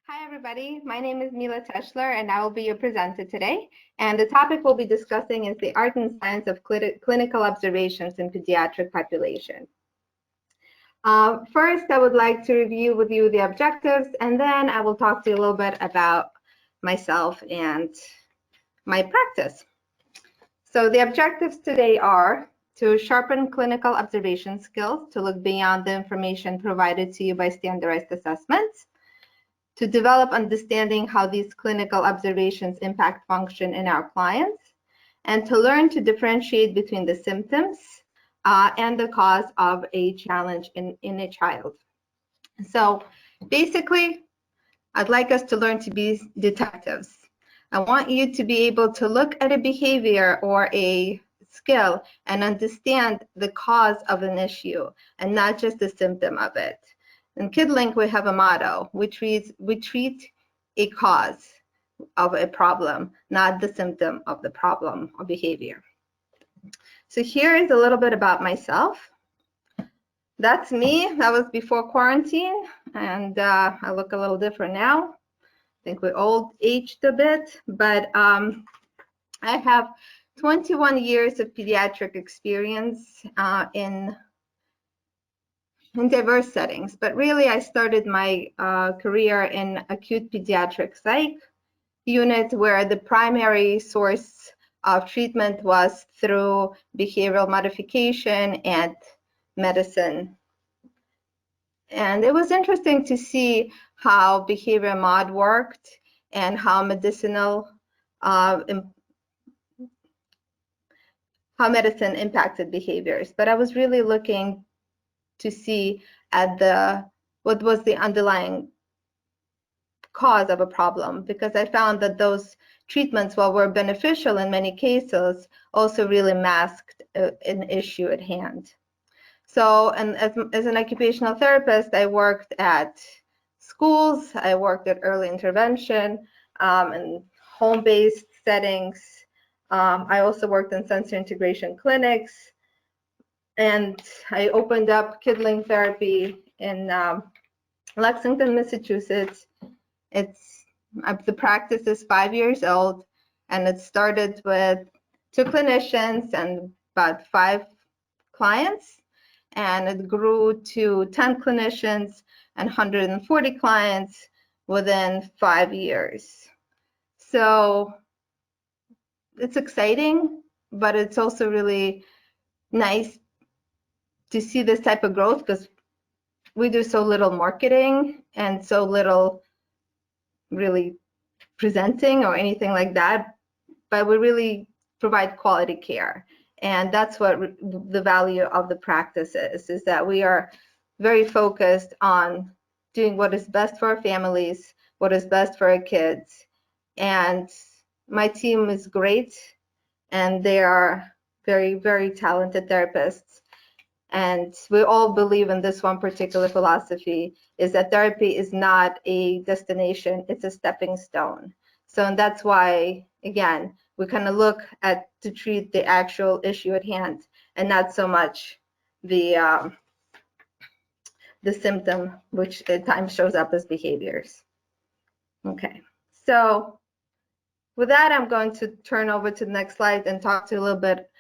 Hi, everybody. My name is Mila Teshler, and I will be your presenter today. And the topic we'll be discussing is the art and science of clinical observations in pediatric population. First, I would like to review with you the objectives, and then I will talk to you a little bit about myself and my practice. So the objectives today are to sharpen clinical observation skills, to look beyond the information provided to you by standardized assessments, to develop understanding how these clinical observations impact function in our clients, and to learn to differentiate between the symptoms and the cause of a challenge in a child. So basically, I'd like us to learn to be detectives. I want you to be able to look at a behavior or a skill and understand the cause of an issue and not just the symptom of it. In Kidlink, we have a motto: we treat a cause of a problem, not the symptom of the problem or behavior. So here is a little bit about myself. That's me. That was before quarantine, and I look a little different now. I think we all aged a bit, but I have 21 years of pediatric experience in diverse settings, but really I started my career in acute pediatric psych unit, where the primary source of treatment was through behavioral modification and medicine. And it was interesting to see how behavior mod worked and how medicinal how medicine impacted behaviors. But I was really looking to see at what was the underlying cause of a problem, because I found that those treatments, while were beneficial in many cases, also really masked an issue at hand. So, and as an occupational therapist, I worked at schools, I worked at early intervention and home-based settings. I also worked in sensory integration clinics, and I opened up Kidlink Therapy in Lexington, Massachusetts. The practice is 5 years old, and it started with 2 clinicians and about 5 clients, and it grew to 10 clinicians and 140 clients within 5 years. So it's exciting, but it's also really nice to see this type of growth, because we do so little marketing and so little really presenting or anything like that, but we really provide quality care. And that's what the value of the practice is that we are very focused on doing what is best for our families, what is best for our kids. And my team is great, and they are very, very talented therapists. And we all believe in this one particular philosophy, is that therapy is not a destination, it's a stepping stone. So, and that's why, again, we kind of look at to treat the actual issue at hand and not so much the symptom, which at times shows up as behaviors. Okay, so with that, I'm going to turn over to the next slide and talk to you a little bit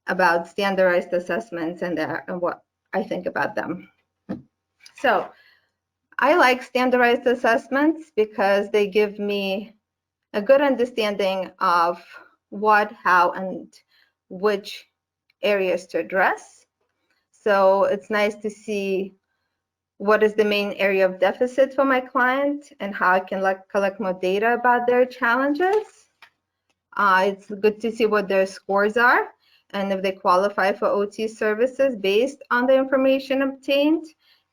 about standardized assessments and what I think about them. So I like standardized assessments because they give me a good understanding of what, how, and which areas to address. So it's nice to see what is the main area of deficit for my client and how I can collect more data about their challenges. It's good to see what their scores are and if they qualify for OT services based on the information obtained,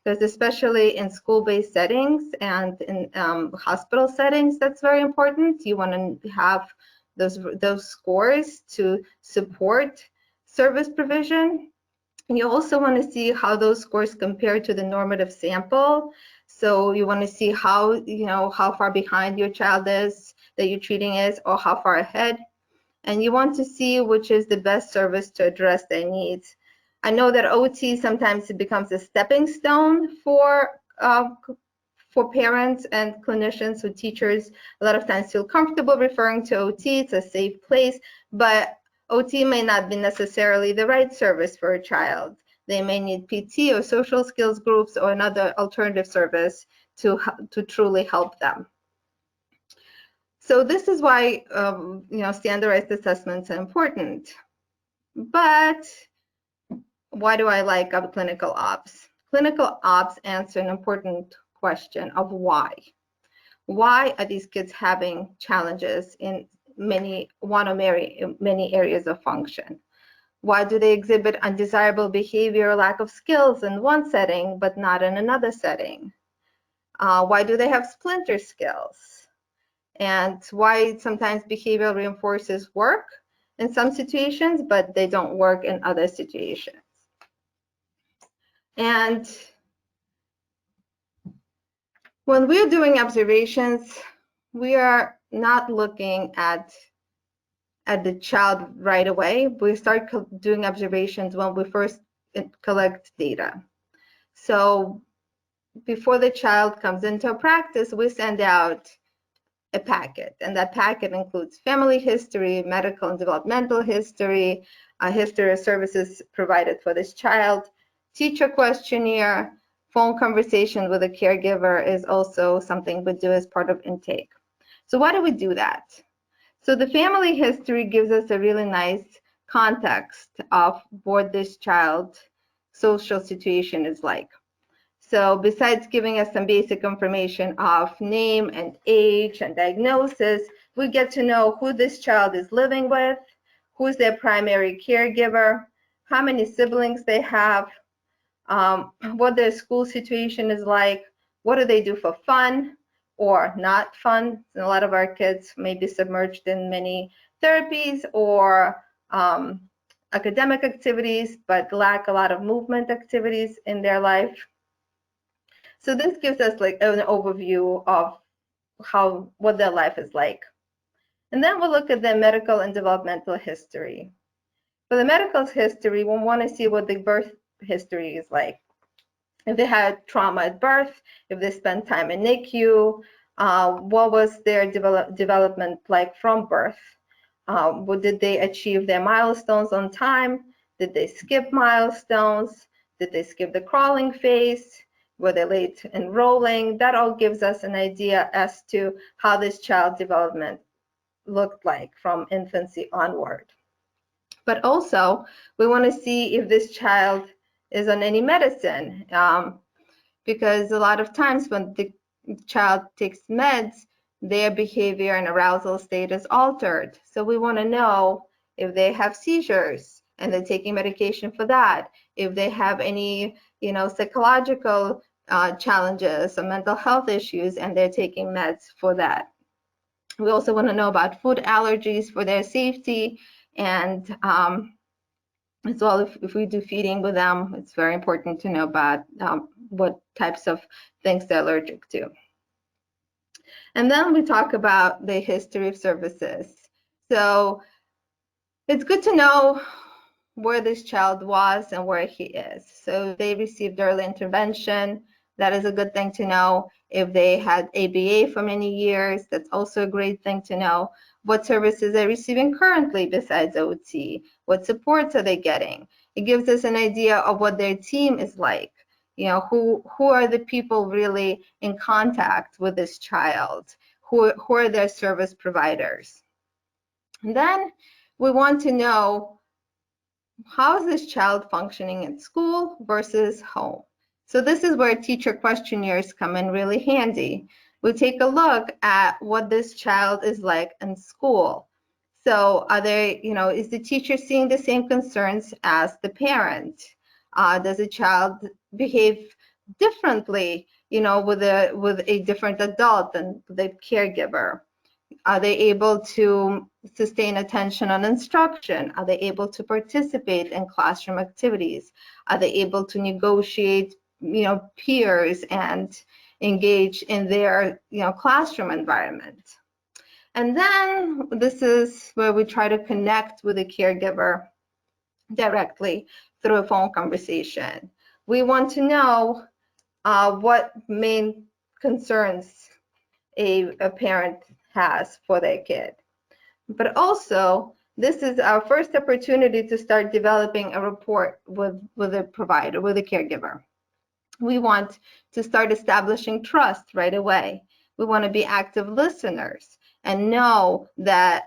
because especially in school-based settings and in hospital settings, that's very important. You want to have those scores to support service provision. And you also want to see how those scores compare to the normative sample. So you want to see how, how far behind your child is that you're treating is, or how far ahead. And you want to see which is the best service to address their needs. I know that OT sometimes it becomes a stepping stone for for parents and clinicians who teachers a lot of times feel comfortable referring to OT. It's a safe place, but OT may not be necessarily the right service for a child. They may need PT or social skills groups or another alternative service to truly help them. So this is why standardized assessments are important. But why do I like clinical ops? Clinical ops answer an important question of why. Why are these kids having challenges in many areas of function? Why do they exhibit undesirable behavior or lack of skills in one setting but not in another setting? Why do they have splinter skills? And why sometimes behavior reinforcers work in some situations, but they don't work in other situations. And when we're doing observations, we are not looking at the child right away. We start doing observations when we first collect data. So before the child comes into a practice, we send out a packet, and that packet includes family history, medical and developmental history, a history of services provided for this child, teacher questionnaire, phone conversation with a caregiver is also something we do as part of intake. So why do we do that? So the family history gives us a really nice context of what this child's social situation is like. So besides giving us some basic information of name and age and diagnosis, we get to know who this child is living with, who's their primary caregiver, how many siblings they have, what their school situation is like, what do they do for fun or not fun. And a lot of our kids may be submerged in many therapies or academic activities, but lack a lot of movement activities in their life. So this gives us like an overview of what their life is like. And then we'll look at their medical and developmental history. For the medical history, we want to see what the birth history is like. If they had trauma at birth, if they spent time in NICU, what was their development like from birth? Did they achieve their milestones on time? Did they skip milestones? Did they skip the crawling phase? Were they late enrolling? That all gives us an idea as to how this child's development looked like from infancy onward. But also, we want to see if this child is on any medicine, because a lot of times when the child takes meds, their behavior and arousal state is altered. So we want to know if they have seizures and they're taking medication for that, if they have any psychological challenges or mental health issues and they're taking meds for that. We also want to know about food allergies for their safety, and as well, if we do feeding with them, it's very important to know about what types of things they're allergic to. And then we talk about the history of services. So it's good to know where this child was and where he is. So they received early intervention. That is a good thing to know. If they had ABA for many years, that's also a great thing to know. What services they're receiving currently besides OT? What supports are they getting? It gives us an idea of what their team is like. Who are the people really in contact with this child? Who are their service providers? And then we want to know, how is this child functioning at school versus home? So this is where teacher questionnaires come in really handy. We take a look at what this child is like in school. So are they, is the teacher seeing the same concerns as the parent? Does the child behave differently, with a different adult than the caregiver? Are they able to sustain attention on instruction? Are they able to participate in classroom activities? Are they able to negotiate, peers and engage in their, classroom environment? And then this is where we try to connect with the caregiver directly through a phone conversation. We want to know what main concerns a parent has for their kid. But also, this is our first opportunity to start developing a rapport with a provider, with a caregiver. We want to start establishing trust right away. We want to be active listeners and know that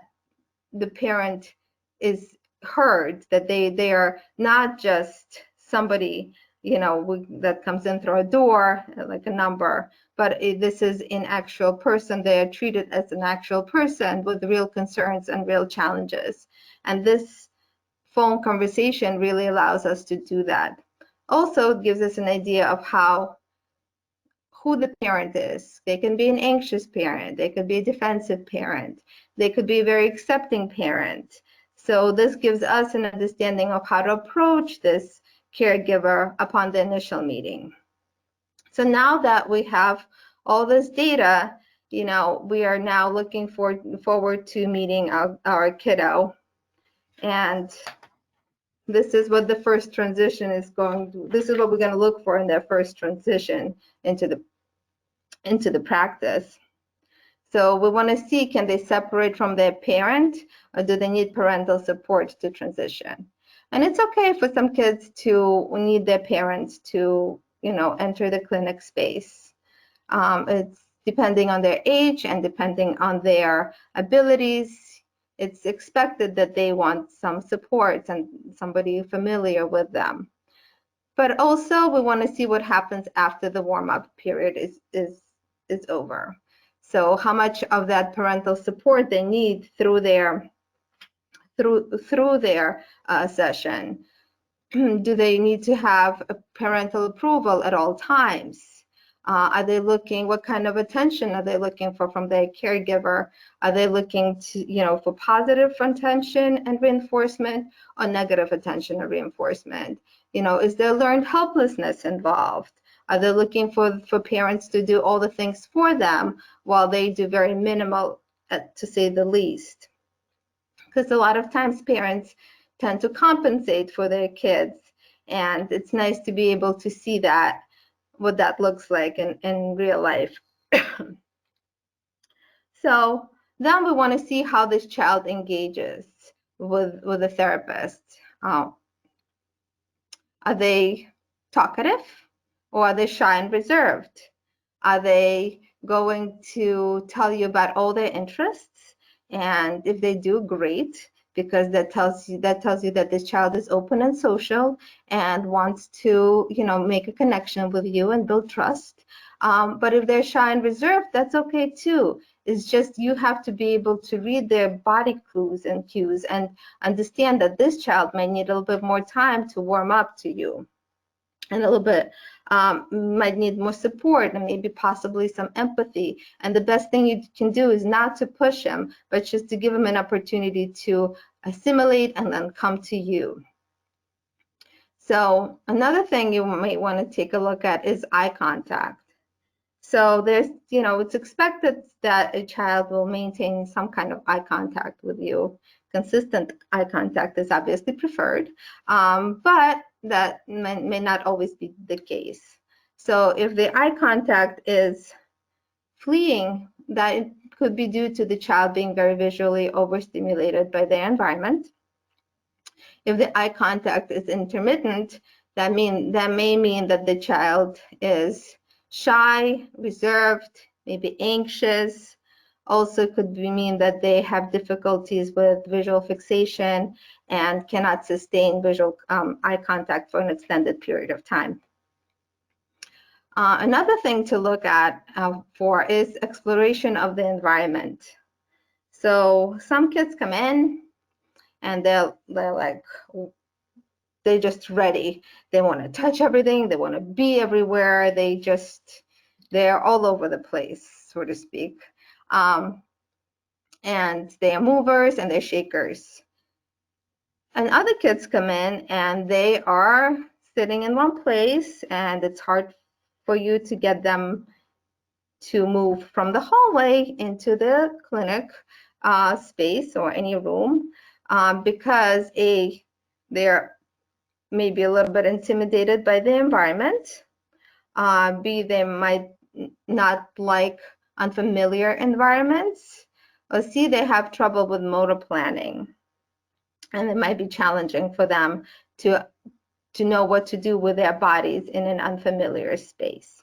the parent is heard, that they are not just somebody, you know, that comes in through a door, like a number, but this is an actual person. They are treated as an actual person with real concerns and real challenges. And this phone conversation really allows us to do that. Also, it gives us an idea of who the parent is. They can be an anxious parent. They could be a defensive parent. They could be a very accepting parent. So this gives us an understanding of how to approach this caregiver upon the initial meeting. So now that we have all this data, you know, we are now looking forward to meeting our kiddo. And this is what the first transition is going to, this is what we're going to look for in their first transition into the practice. So we want to see, can they separate from their parent, or do they need parental support to transition? And it's okay for some kids to need their parents to, you know, enter the clinic space. It's depending on their age and depending on their abilities. It's expected that they want some support and somebody familiar with them. But also, we want to see what happens after the warm-up period is over. So how much of that parental support they need through their session. Do they need to have a parental approval at all times? Are they looking, what kind of attention are they looking for from their caregiver? Are they looking to, you know, for positive attention and reinforcement, or negative attention and reinforcement? You know, is there learned helplessness involved? Are they looking for parents to do all the things for them while they do very minimal, to say the least? Because a lot of times parents tend to compensate for their kids, and it's nice to be able to see that, what that looks like in real life. So then we want to see how this child engages with a therapist. Are they talkative, or are they shy and reserved? Are they going to tell you about all their interests? And if they do, great, because that tells you that this child is open and social and wants to, you know, make a connection with you and build trust. But if they're shy and reserved, that's okay too. It's just you have to be able to read their body clues and cues and understand that this child might need a little bit more time to warm up to you, and a little bit might need more support and maybe possibly some empathy. And the best thing you can do is not to push him, but just to give him an opportunity to assimilate and then come to you. So another thing you might want to take a look at is eye contact. So there's, you know, it's expected that a child will maintain some kind of eye contact with you. Consistent eye contact is obviously preferred, but that may not always be the case. So if the eye contact is fleeing, that could be due to the child being very visually overstimulated by their environment. If the eye contact is intermittent, that may mean that the child is shy, reserved, maybe anxious. Also could mean that they have difficulties with visual fixation and cannot sustain visual eye contact for an extended period of time. Another thing to look at for is exploration of the environment. So some kids come in and they're like, they're just ready. They want to touch everything. They want to be everywhere. They're all over the place, so to speak. And they are movers and they're shakers. And other kids come in and they are sitting in one place, and it's hard for you to get them to move from the hallway into the clinic space or any room because A, they're maybe a little bit intimidated by the environment. B, they might not like unfamiliar environments. Or C, they have trouble with motor planning, and it might be challenging for them to know what to do with their bodies in an unfamiliar space.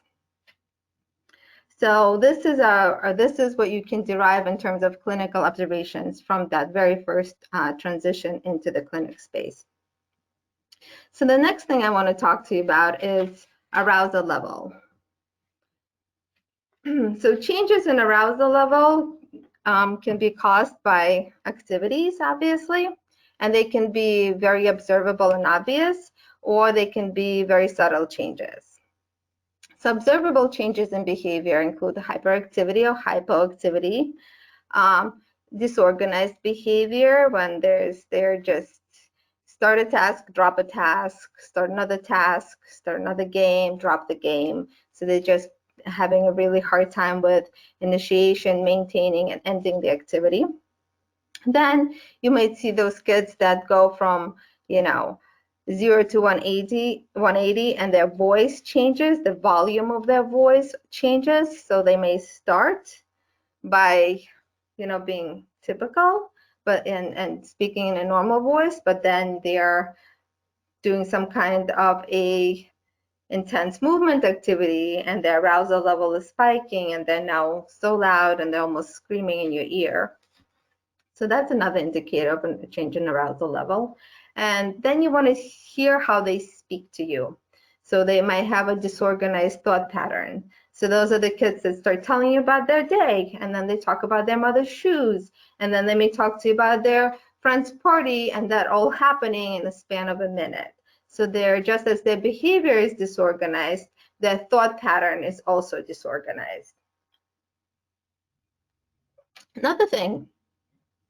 So this is what you can derive in terms of clinical observations from that very first transition into the clinic space. So the next thing I want to talk to you about is arousal level. So changes in arousal level can be caused by activities, obviously, and they can be very observable and obvious, or they can be very subtle changes. So observable changes in behavior include hyperactivity or hypoactivity, disorganized behavior when they're just start a task, drop a task, start another task, start another game, drop the game. So they're just having a really hard time with initiation, maintaining, and ending the activity. Then you might see those kids that go from, 0 to 180, and their voice changes, the volume of their voice changes. So they may start by, being typical, but and speaking in a normal voice, but then they're doing some kind of a intense movement activity, and their arousal level is spiking, and they're now so loud and they're almost screaming in your ear. So that's another indicator of a change in arousal level. And then you want to hear how they speak to you. So they might have a disorganized thought pattern. So those are the kids that start telling you about their day, and then they talk about their mother's shoes, and then they may talk to you about their friend's party, and that all happening in the span of a minute. So they're, just as their behavior is disorganized, their thought pattern is also disorganized. Another thing,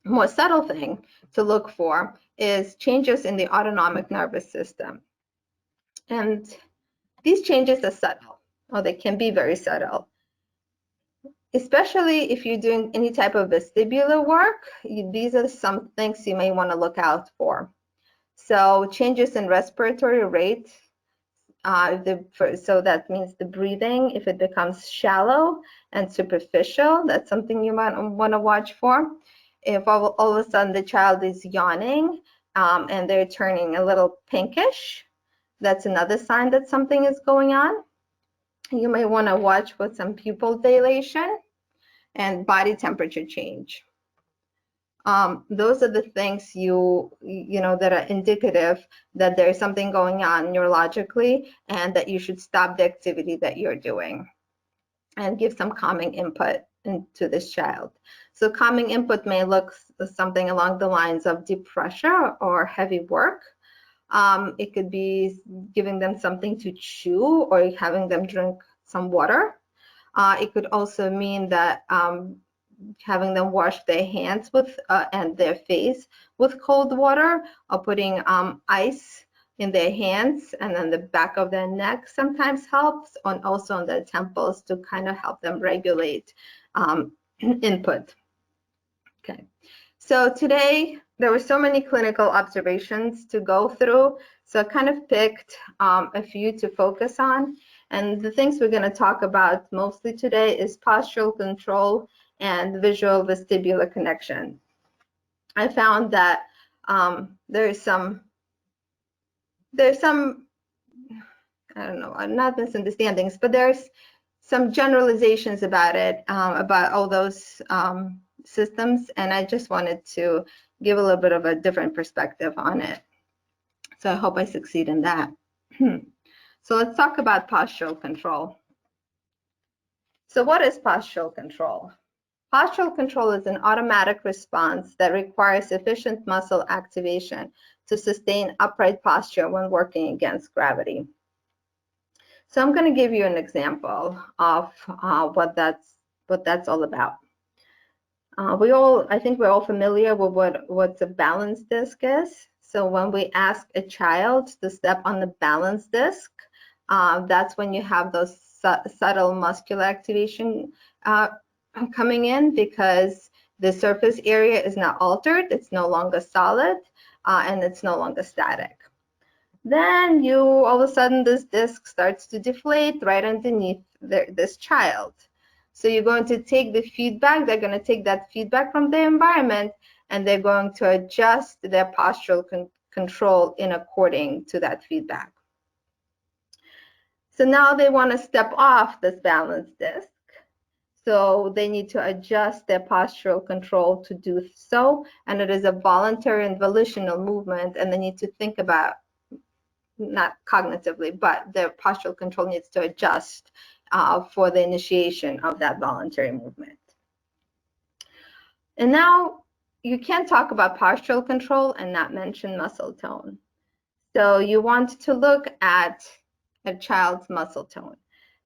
more subtle thing to look for is changes in the autonomic nervous system. And these changes are subtle, or they can be very subtle. Especially if you're doing any type of vestibular work, these are some things you may want to look out for. So changes in respiratory rate, so that means the breathing, if it becomes shallow and superficial, that's something you might want to watch for. If all of a sudden the child is yawning and they're turning a little pinkish, that's another sign that something is going on. You may want to watch for some pupil dilation and body temperature change. Those are the things that are indicative that there's something going on neurologically, and that you should stop the activity that you're doing and give some calming input into this child. So calming input may look something along the lines of deep pressure or heavy work. It could be giving them something to chew or having them drink some water. It could also mean that having them wash their hands with and their face with cold water, or putting ice in their hands, and then the back of their neck sometimes helps, and also on their temples to kind of help them regulate input. Okay, so today there were so many clinical observations to go through, so I kind of picked a few to focus on. And the things we're going to talk about mostly today is postural control and visual vestibular connection. I found that there's some, I don't know, not misunderstandings, but there's some generalizations about it, about all those systems, and I just wanted to give a little bit of a different perspective on it. So I hope I succeed in that. So let's talk about postural control. So what is postural control? Postural control is an automatic response that requires sufficient muscle activation to sustain upright posture when working against gravity. So I'm going to give you an example of what that's all about. I think we're all familiar with what a balance disc is. So when we ask a child to step on the balance disc, that's when you have those subtle muscular activation coming in, because the surface area is now altered, it's no longer solid, and it's no longer static. Then all of a sudden this disc starts to deflate right underneath this child. So you're going to take the feedback, they're going to take that feedback from their environment, and they're going to adjust their postural control in according to that feedback. So now they want to step off this balance disc. So they need to adjust their postural control to do so. And it is a voluntary and volitional movement. And they need to think about, not cognitively, but their postural control needs to adjust for the initiation of that voluntary movement. And now you can't talk about postural control and not mention muscle tone. So you want to look at a child's muscle tone.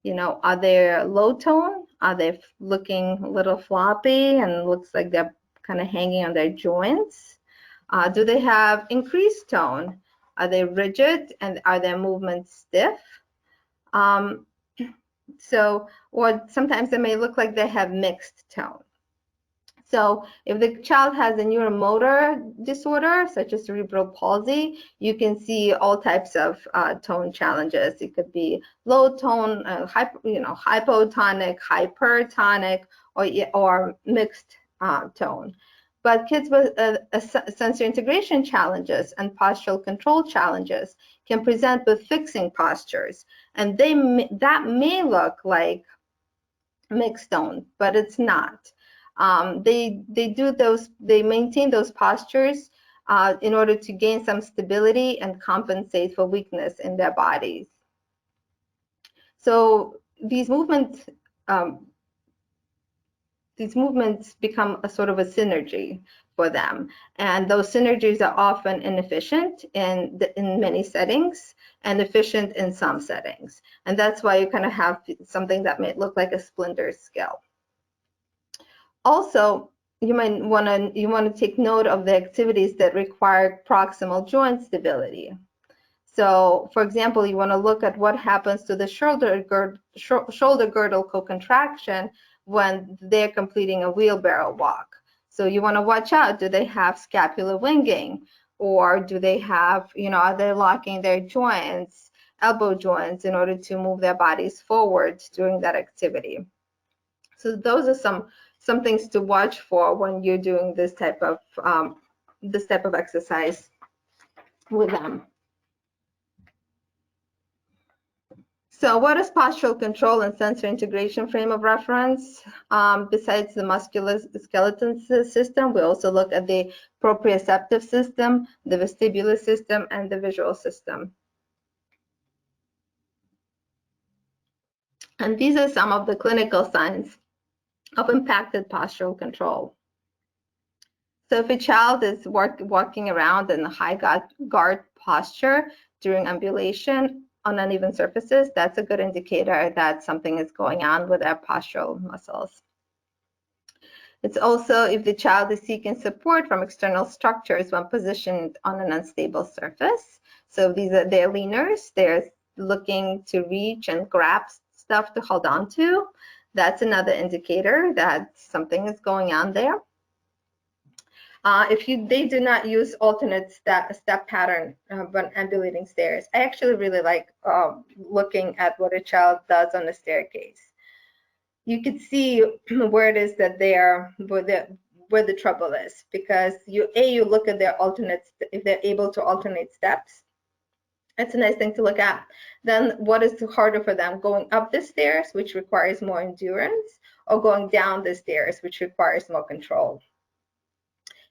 You know, are they low tone? Are they looking a little floppy and looks like they're kind of hanging on their joints? Do they have increased tone? Are they rigid and are their movements stiff? Or sometimes they may look like they have mixed tone. So if the child has a neuromotor disorder, such as cerebral palsy, you can see all types of tone challenges. It could be low tone, hypotonic, hypertonic, or mixed tone. But kids with sensory integration challenges and postural control challenges can present with fixing postures, and that may look like mixed tone, but it's not. They maintain those postures in order to gain some stability and compensate for weakness in their bodies. So these movements become a sort of a synergy for them, and those synergies are often inefficient in many settings and efficient in some settings, and that's why you kind of have something that may look like a splinter skill. Also, you want to take note of the activities that require proximal joint stability. So, for example, you want to look at what happens to the shoulder girdle co-contraction when they're completing a wheelbarrow walk. So you want to watch out, do they have scapular winging, or do they have, are they locking their joints, elbow joints, in order to move their bodies forward during that activity? So those are some things to watch for when you're doing this type of exercise with them. So what is postural control and sensory integration frame of reference? Besides the musculoskeletal system, we also look at the proprioceptive system, the vestibular system, and the visual system. And these are some of the clinical signs of impacted postural control. So if a child is walking around in a high guard posture during ambulation on uneven surfaces, that's a good indicator that something is going on with their postural muscles. It's also if the child is seeking support from external structures when positioned on an unstable surface. So they're leaners, they're looking to reach and grab stuff to hold on to. That's another indicator that something is going on there. If they do not use alternate step pattern when ambulating stairs, I actually really like looking at what a child does on the staircase. You can see where it is that where the trouble is, because you look at their alternates, if they're able to alternate steps. It's a nice thing to look at. Then what is harder for them, going up the stairs, which requires more endurance, or going down the stairs, which requires more control?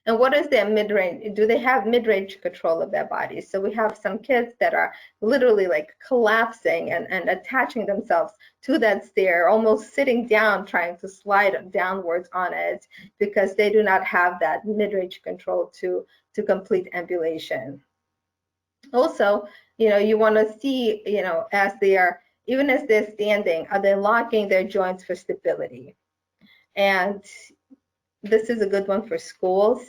And what is their mid-range? Do they have mid-range control of their bodies? So we have some kids that are literally like collapsing and attaching themselves to that stair, almost sitting down, trying to slide downwards on it, because they do not have that mid-range control to complete ambulation. Also, you want to see, as even as they're standing, are they locking their joints for stability? And this is a good one for schools.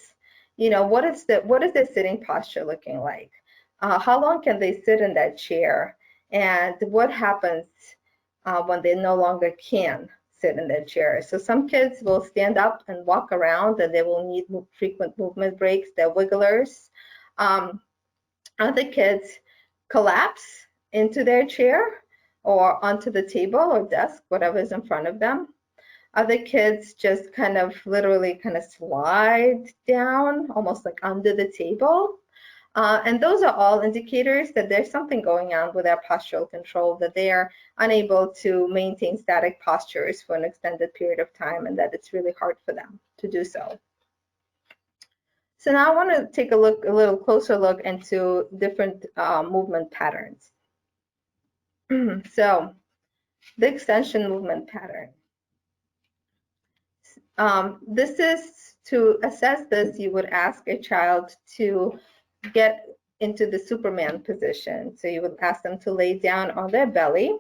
What is their sitting posture looking like? How long can they sit in that chair? And what happens when they no longer can sit in that chair? So some kids will stand up and walk around, and they will need frequent movement breaks. They're wigglers. Other kids collapse into their chair, or onto the table or desk, whatever is in front of them. Other kids just kind of literally kind of slide down, almost like under the table. And those are all indicators that there's something going on with their postural control, that they are unable to maintain static postures for an extended period of time, and that it's really hard for them to do so. So now I want to take a little closer look into different movement patterns. So the extension movement pattern. This is, to assess this, you would ask a child to get into the Superman position. So you would ask them to lay down on their belly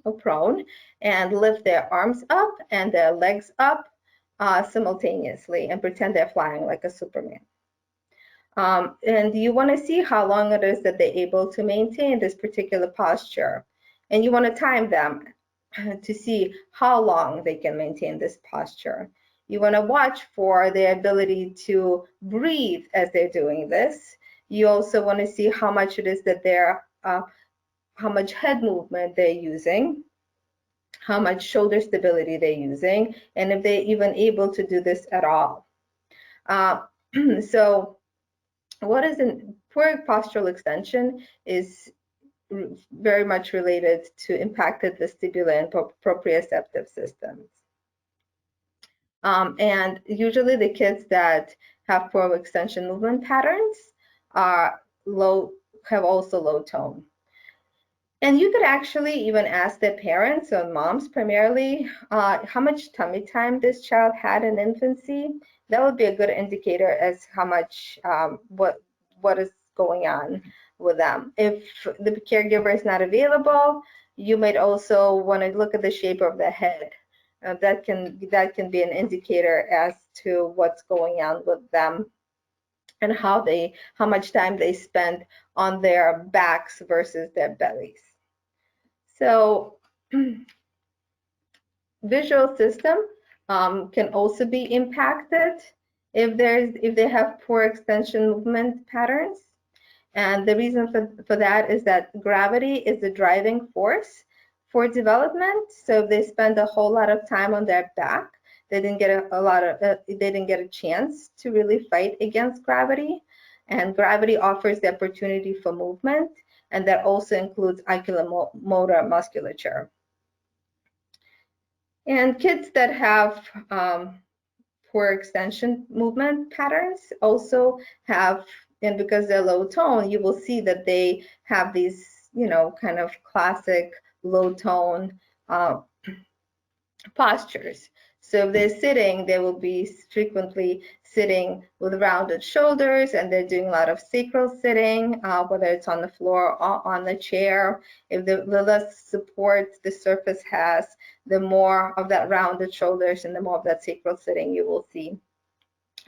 or prone and lift their arms up and their legs up simultaneously and pretend they're flying like a Superman. And you want to see how long it is that they're able to maintain this particular posture. And you want to time them to see how long they can maintain this posture. You want to watch for their ability to breathe as they're doing this. You also want to see how much it is that they're, how much head movement they're using, how much shoulder stability they're using, and if they're even able to do this at all. So what is poor postural extension is very much related to impacted vestibular and proprioceptive systems. And usually the kids that have poor extension movement patterns are have also low tone. And you could actually even ask their parents or moms primarily how much tummy time this child had in infancy. That would be a good indicator as how much, what is going on with them. If the caregiver is not available, you might also want to look at the shape of the head. That can be an indicator as to what's going on with them and how much time they spend on their backs versus their bellies. So visual system can also be impacted if they have poor extension movement patterns. And the reason for that is that gravity is the driving force for development. So if they spend a whole lot of time on their back, they didn't get a chance to really fight against gravity. And gravity offers the opportunity for movement, and that also includes oculomotor musculature. And kids that have poor extension movement patterns also have, and because they're low tone, you will see that they have these, kind of classic low tone postures. So if they're sitting, they will be frequently sitting with rounded shoulders, and they're doing a lot of sacral sitting, whether it's on the floor or on the chair. If the less support the surface has, the more of that rounded shoulders and the more of that sacral sitting you will see.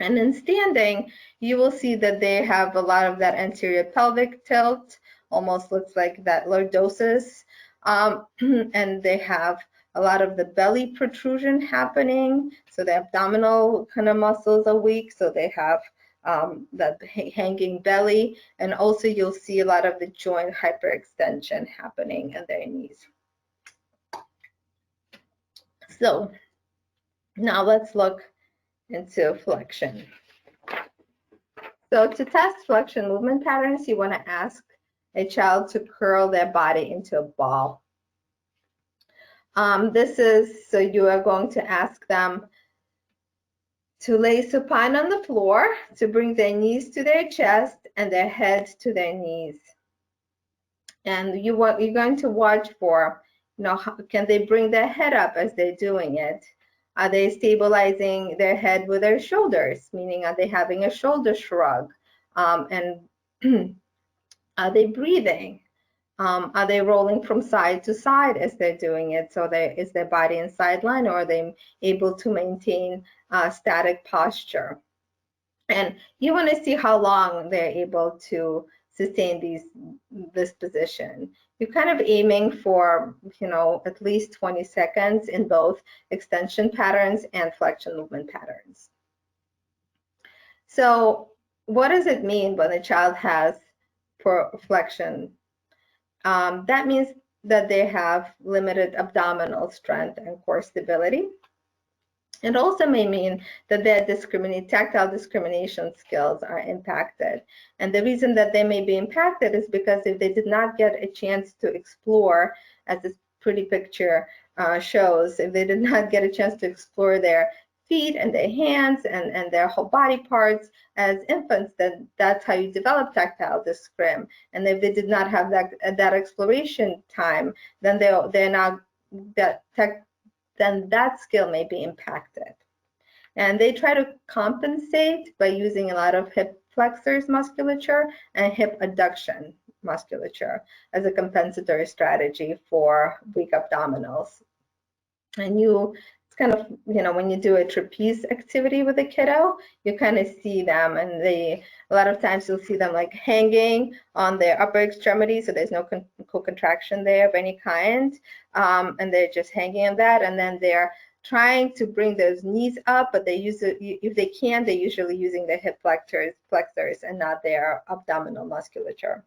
And in standing, you will see that they have a lot of that anterior pelvic tilt, almost looks like that lordosis, and they have a lot of the belly protrusion happening. So the abdominal kind of muscles are weak, so they have that hanging belly, and also you'll see a lot of the joint hyperextension happening in their knees. So now let's look into flexion. So to test flexion movement patterns, you want to ask a child to curl their body into a ball. So you are going to ask them to lay supine on the floor, to bring their knees to their chest and their head to their knees. And you're going to watch for, can they bring their head up as they're doing it? Are they stabilizing their head with their shoulders? Meaning, are they having a shoulder shrug? And are they breathing? Are they rolling from side to side as they're doing it? So is their body in sideline, or are they able to maintain static posture? And you want to see how long they're able to sustain this position. You're kind of aiming for, at least 20 seconds in both extension patterns and flexion movement patterns. So what does it mean when a child has poor flexion? That means that they have limited abdominal strength and core stability. It also may mean that their tactile discrimination skills are impacted. And the reason that they may be impacted is because if they did not get a chance to explore, as this pretty picture shows, if they did not get a chance to explore their feet and their hands and their whole body parts as infants, then that's how you develop tactile discrim. And if they did not have that exploration time, then they're not then that skill may be impacted. And they try to compensate by using a lot of hip flexors musculature and hip adduction musculature as a compensatory strategy for weak abdominals. And it's kind of, when you do a trapeze activity with a kiddo, you kind of see them, and a lot of times you'll see them like hanging on their upper extremity, so there's no co-contraction there of any kind, and they're just hanging on that, and then they're trying to bring those knees up, but if they can, they're usually using the hip flexors and not their abdominal musculature.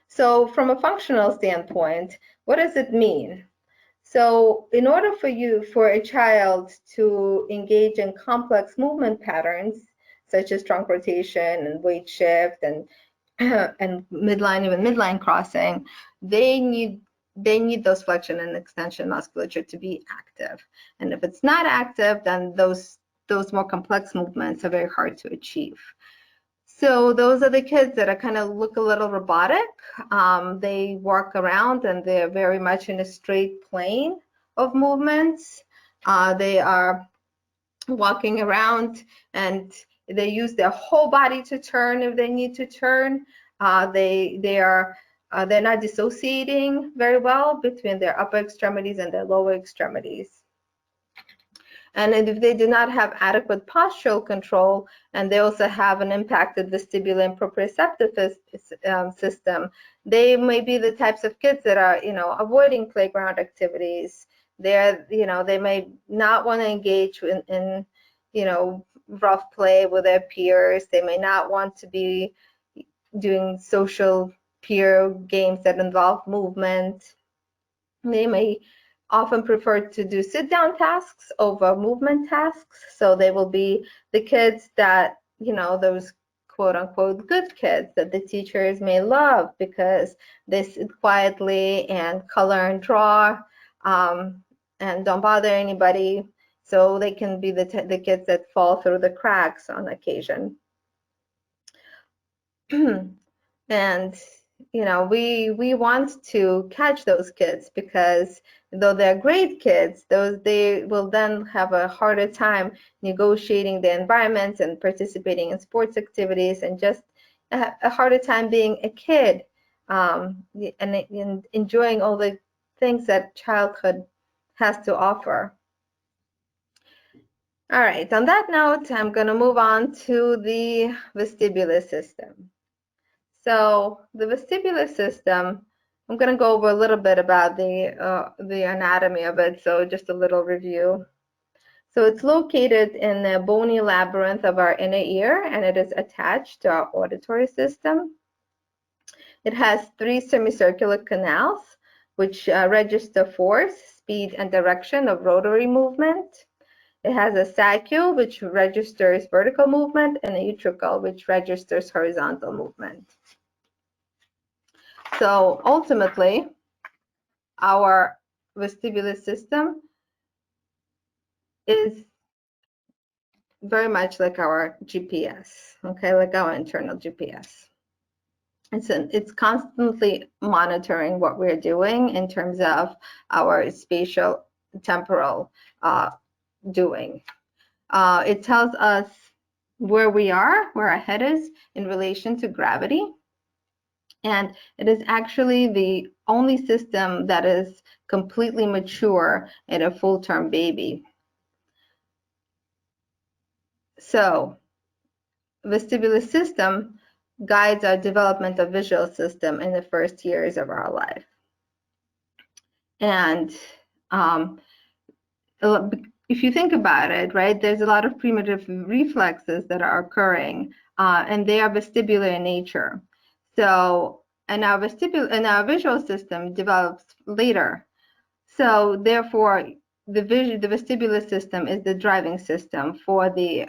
So from a functional standpoint, what does it mean? So in order for a child to engage in complex movement patterns, such as trunk rotation and weight shift and even midline crossing, they need those flexion and extension musculature to be active. And if it's not active, then those more complex movements are very hard to achieve. So those are the kids that are kind of look a little robotic. They walk around and they're very much in a straight plane of movements. They are walking around and they use their whole body to turn if they need to turn. They're not dissociating very well between their upper extremities and their lower extremities. And if they do not have adequate postural control, and they also have an impacted vestibular and proprioceptive system, they may be the types of kids that are, avoiding playground activities. They may not want to engage in rough play with their peers. They may not want to be doing social peer games that involve movement. They may often prefer to do sit-down tasks over movement tasks. So they will be the kids that, those quote-unquote good kids that the teachers may love because they sit quietly and color and draw and don't bother anybody. So they can be the kids that fall through the cracks on occasion. And we want to catch those kids, because though they're great kids, they will then have a harder time negotiating the environments and participating in sports activities, and just a harder time being a kid and enjoying all the things that childhood has to offer. All right, on that note, I'm going to move on to the vestibular system. So the vestibular system, I'm going to go over a little bit about the anatomy of it, so just a little review. So it's located in the bony labyrinth of our inner ear, and it is attached to our auditory system. It has 3 semicircular canals, which register force, speed, and direction of rotary movement. It has a saccule, which registers vertical movement, and a utricle, which registers horizontal movement. So ultimately, our vestibular system is very much like our GPS, okay, like our internal GPS. It's constantly monitoring what we're doing in terms of our spatial temporal doing. It tells us where we are, where our head is in relation to gravity. And it is actually the only system that is completely mature in a full-term baby. So, vestibular system guides our development of visual system in the first years of our life. And if you think about it, right, there's a lot of primitive reflexes that are occurring, and they are vestibular in nature. So and our visual system develops later. So therefore, the vestibular system is the driving system for the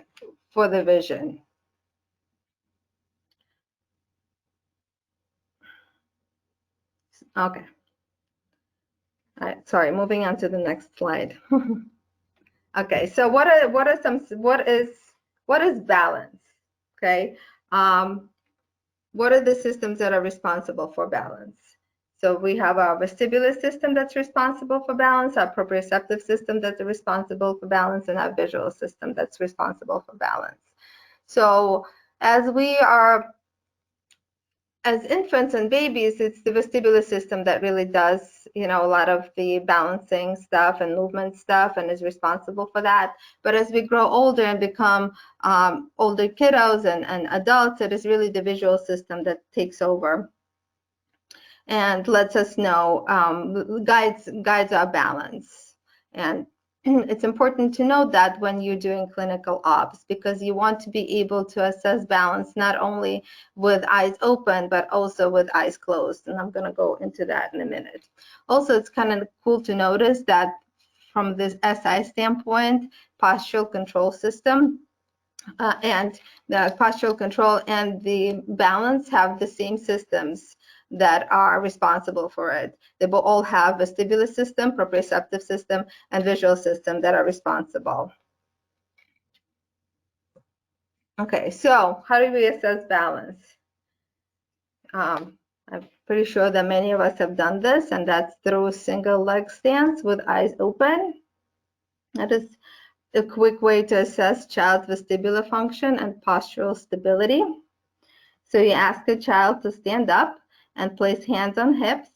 vision. Okay. All right, sorry, moving on to the next slide. Okay, so what is balance? Okay, what are the systems that are responsible for balance? So we have our vestibular system that's responsible for balance, our proprioceptive system that's responsible for balance, and our visual system that's responsible for balance. So as infants and babies, it's the vestibular system that really does, a lot of the balancing stuff and movement stuff and is responsible for that. But as we grow older and become older kiddos and adults, it is really the visual system that takes over and lets us know, guides our balance. And it's important to note that when you're doing clinical ops, because you want to be able to assess balance not only with eyes open, but also with eyes closed. And I'm going to go into that in a minute. Also, it's kind of cool to notice that from this SI standpoint, postural control system and the postural control and the balance have the same systems that are responsible for it. They will all have vestibular system, proprioceptive system, and visual system that are responsible. Okay, so how do we assess balance? I'm pretty sure that many of us have done this, and that's through single leg stance with eyes open. That is a quick way to assess child's vestibular function and postural stability. So you ask a child to stand up and place hands on hips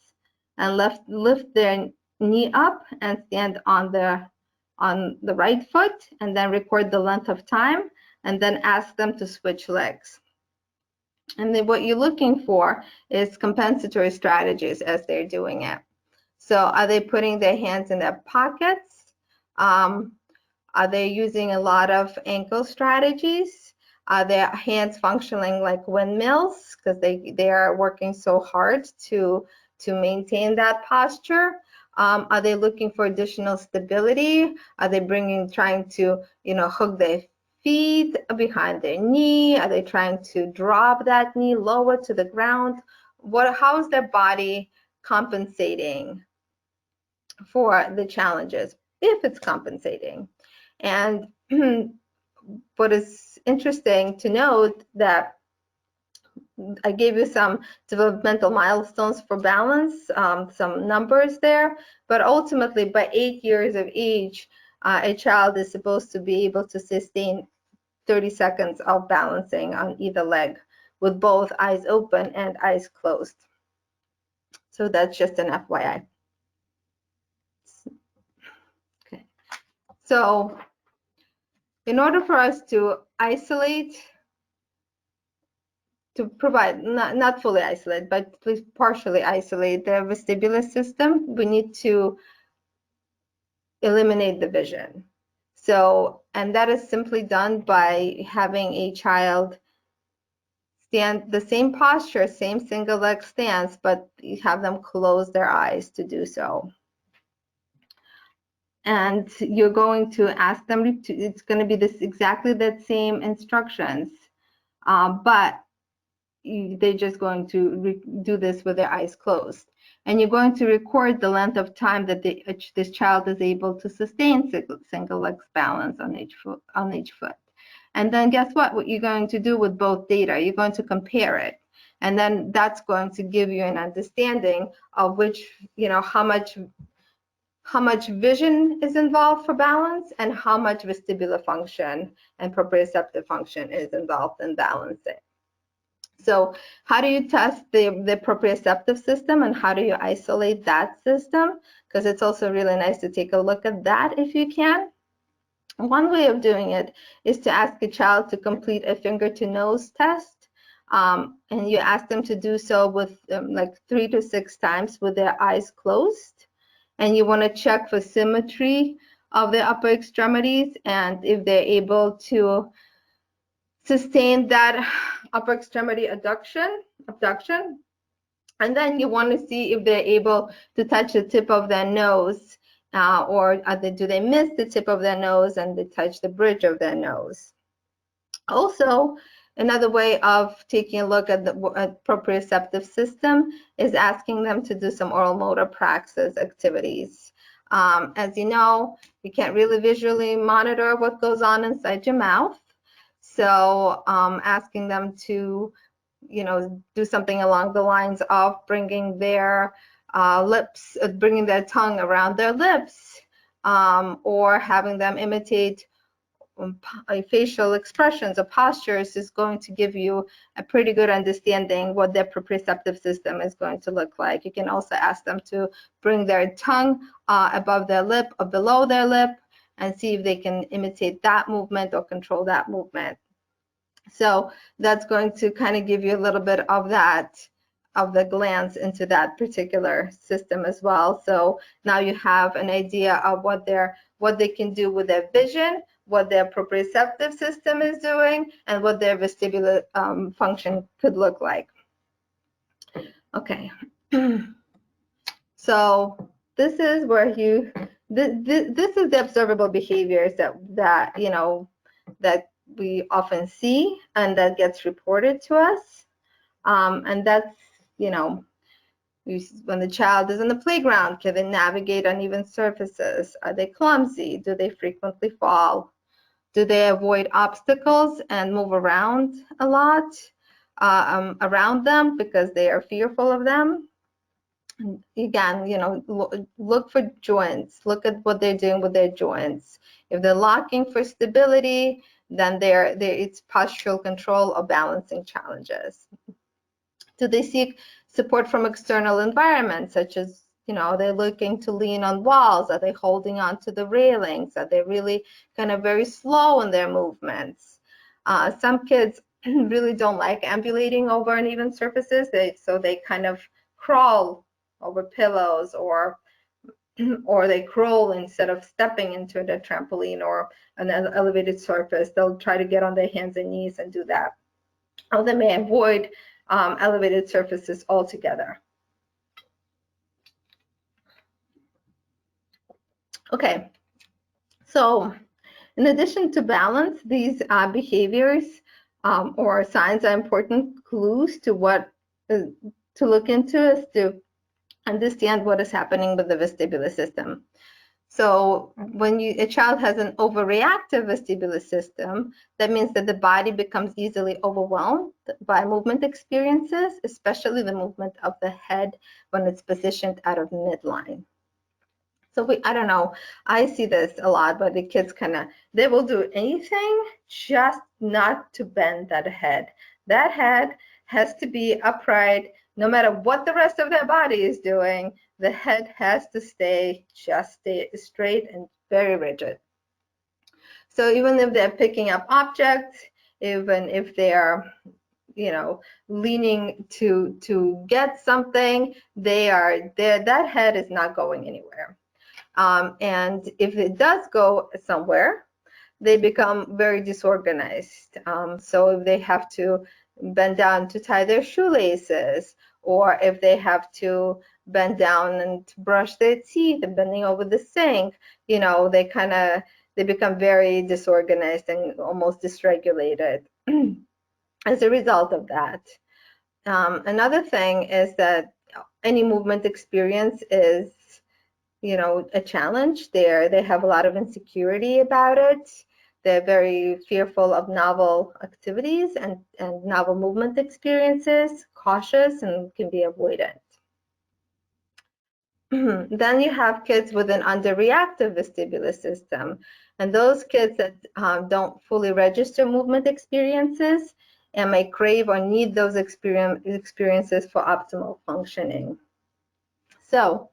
and lift their knee up and stand on the right foot, and then record the length of time, and then ask them to switch legs. And then what you're looking for is compensatory strategies as they're doing it. So are they putting their hands in their pockets? Are they using a lot of ankle strategies? Are their hands functioning like windmills because they are working so hard to maintain that posture? Are they looking for additional stability? Are they trying to hook their feet behind their knee? Are they trying to drop that knee lower to the ground? How is their body compensating for the challenges, if it's compensating? And what is interesting to note that I gave you some developmental milestones for balance, some numbers there, but ultimately by 8 years of age, a child is supposed to be able to sustain 30 seconds of balancing on either leg with both eyes open and eyes closed. So that's just an FYI. Okay. So in order for us to isolate, to provide, not fully isolate, but partially isolate the vestibular system, we need to eliminate the vision. So, and that is simply done by having a child stand the same posture, same single leg stance, but you have them close their eyes to do so. And you're going to ask them it's going to be exactly the same instructions, but they're just going to do this with their eyes closed. And you're going to record the length of time that this child is able to sustain single leg balance on each foot. And then guess what you're going to do with both data? You're going to compare it. And then that's going to give you an understanding of which, how much vision is involved for balance and how much vestibular function and proprioceptive function is involved in balancing. So how do you test the proprioceptive system and how do you isolate that system? Because it's also really nice to take a look at that if you can. One way of doing it is to ask a child to complete a finger to nose test. And you ask them to do so with like 3 to 6 times with their eyes closed. And you want to check for symmetry of the upper extremities and if they're able to sustain that upper extremity abduction. And then you want to see if they're able to touch the tip of their nose, or do they miss the tip of their nose and they touch the bridge of their nose. Also, another way of taking a look at the proprioceptive system is asking them to do some oral motor praxis activities. As you know, you can't really visually monitor what goes on inside your mouth. So asking them to, do something along the lines of bringing their bringing their tongue around their lips, or having them imitate facial expressions or postures is going to give you a pretty good understanding what their proprioceptive system is going to look like. You can also ask them to bring their tongue above their lip or below their lip and see if they can imitate that movement or control that movement. So that's going to kind of give you a little bit of that, of the glance into that particular system as well. So now you have an idea of what they can do with their vision, what their proprioceptive system is doing, and what their vestibular function could look like. Okay. So this is where this is the observable behaviors that we often see and that gets reported to us. And that's, when the child is in the playground, can they navigate uneven surfaces? Are they clumsy? Do they frequently fall? Do they avoid obstacles and move around a lot around them because they are fearful of them? Again, look for joints. Look at what they're doing with their joints. If they're locking for stability, then it's postural control or balancing challenges. Do they seek support from external environments, such as, they're looking to lean on walls? Are they holding on to the railings? Are they really kind of very slow in their movements? Some kids really don't like ambulating over uneven surfaces, so they kind of crawl over pillows, or they crawl instead of stepping into the trampoline or an elevated surface. They'll try to get on their hands and knees and do that. Or they may avoid elevated surfaces altogether. Okay, so in addition to balance, these behaviors or signs are important clues to what to look into, is to understand what is happening with the vestibular system. So when a child has an overreactive vestibular system, that means that the body becomes easily overwhelmed by movement experiences, especially the movement of the head when it's positioned out of midline. So I don't know, I see this a lot, but the kids they will do anything just not to bend that head. That head has to be upright. No matter what the rest of their body is doing, the head has to stay straight and very rigid. So even if they're picking up objects, even if they're leaning to get something, that head is not going anywhere. And if it does go somewhere, they become very disorganized. So if they have to bend down to tie their shoelaces, or if they have to bend down and brush their teeth and bending over the sink, they become very disorganized and almost dysregulated as a result of that. Another thing is that any movement experience is a challenge. They have a lot of insecurity about it. They're very fearful of novel activities and novel movement experiences, cautious, and can be avoidant. Then you have kids with an underreactive vestibular system, and those kids that don't fully register movement experiences and may crave or need those experiences for optimal functioning. So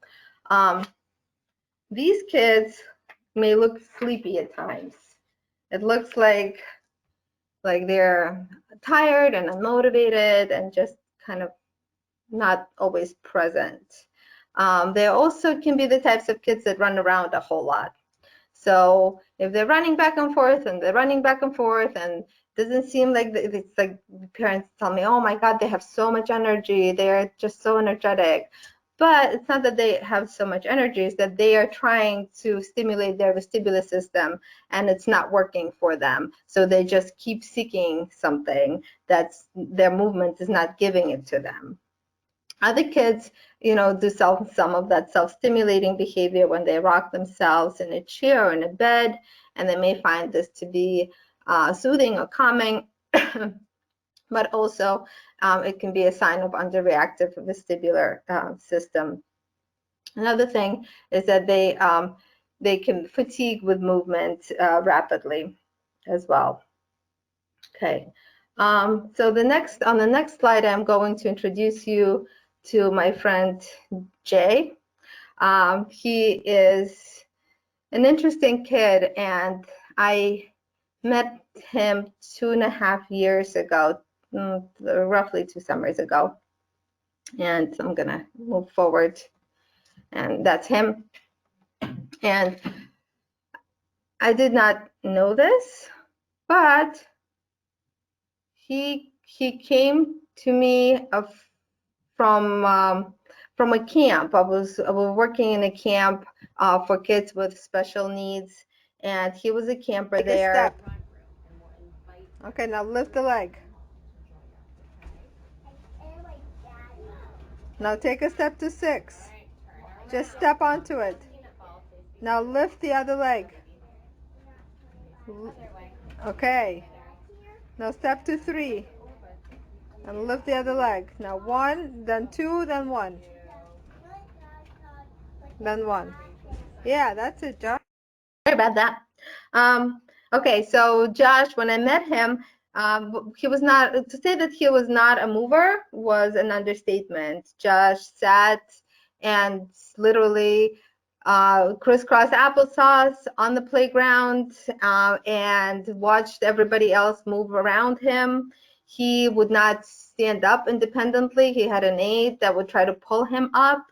these kids may look sleepy at times. It looks like they're tired and unmotivated and just kind of not always present. They also can be the types of kids that run around a whole lot. So if they're running back and forth and they're running back and forth and Doesn't seem like it's like parents tell me, oh my God, they have so much energy. They're just so energetic. But it's not that they have so much energy, it's that they are trying to stimulate their vestibular system and it's not working for them. So they just keep seeking something that's their movement is not giving it to them. Other kids, do some of that self-stimulating behavior when they rock themselves in a chair or in a bed, and they may find this to be soothing or calming, but also it can be a sign of underreactive vestibular system. Another thing is that they can fatigue with movement rapidly as well. Okay, so on the next slide, I'm going to introduce you to my friend Jay. He is an interesting kid, and I met him 2.5 years ago, roughly 2 summers ago. And I'm gonna move forward, and that's him. And I did not know this, but he came to me from a camp. I was working in a camp for kids with special needs, and he was a camper there. Okay, now lift the leg. Now take a step to 6. Just step onto it. Now lift the other leg. Okay. Now step to 3. And lift the other leg. Now 1, then 2, then 1. Then 1. Yeah, that's it, Josh. Sorry about that. Okay, so Josh, when I met him, he was not, to say that he was not a mover was an understatement. Josh sat and literally crisscross applesauce on the playground and watched everybody else move around him. He would not stand up independently. He had an aide that would try to pull him up.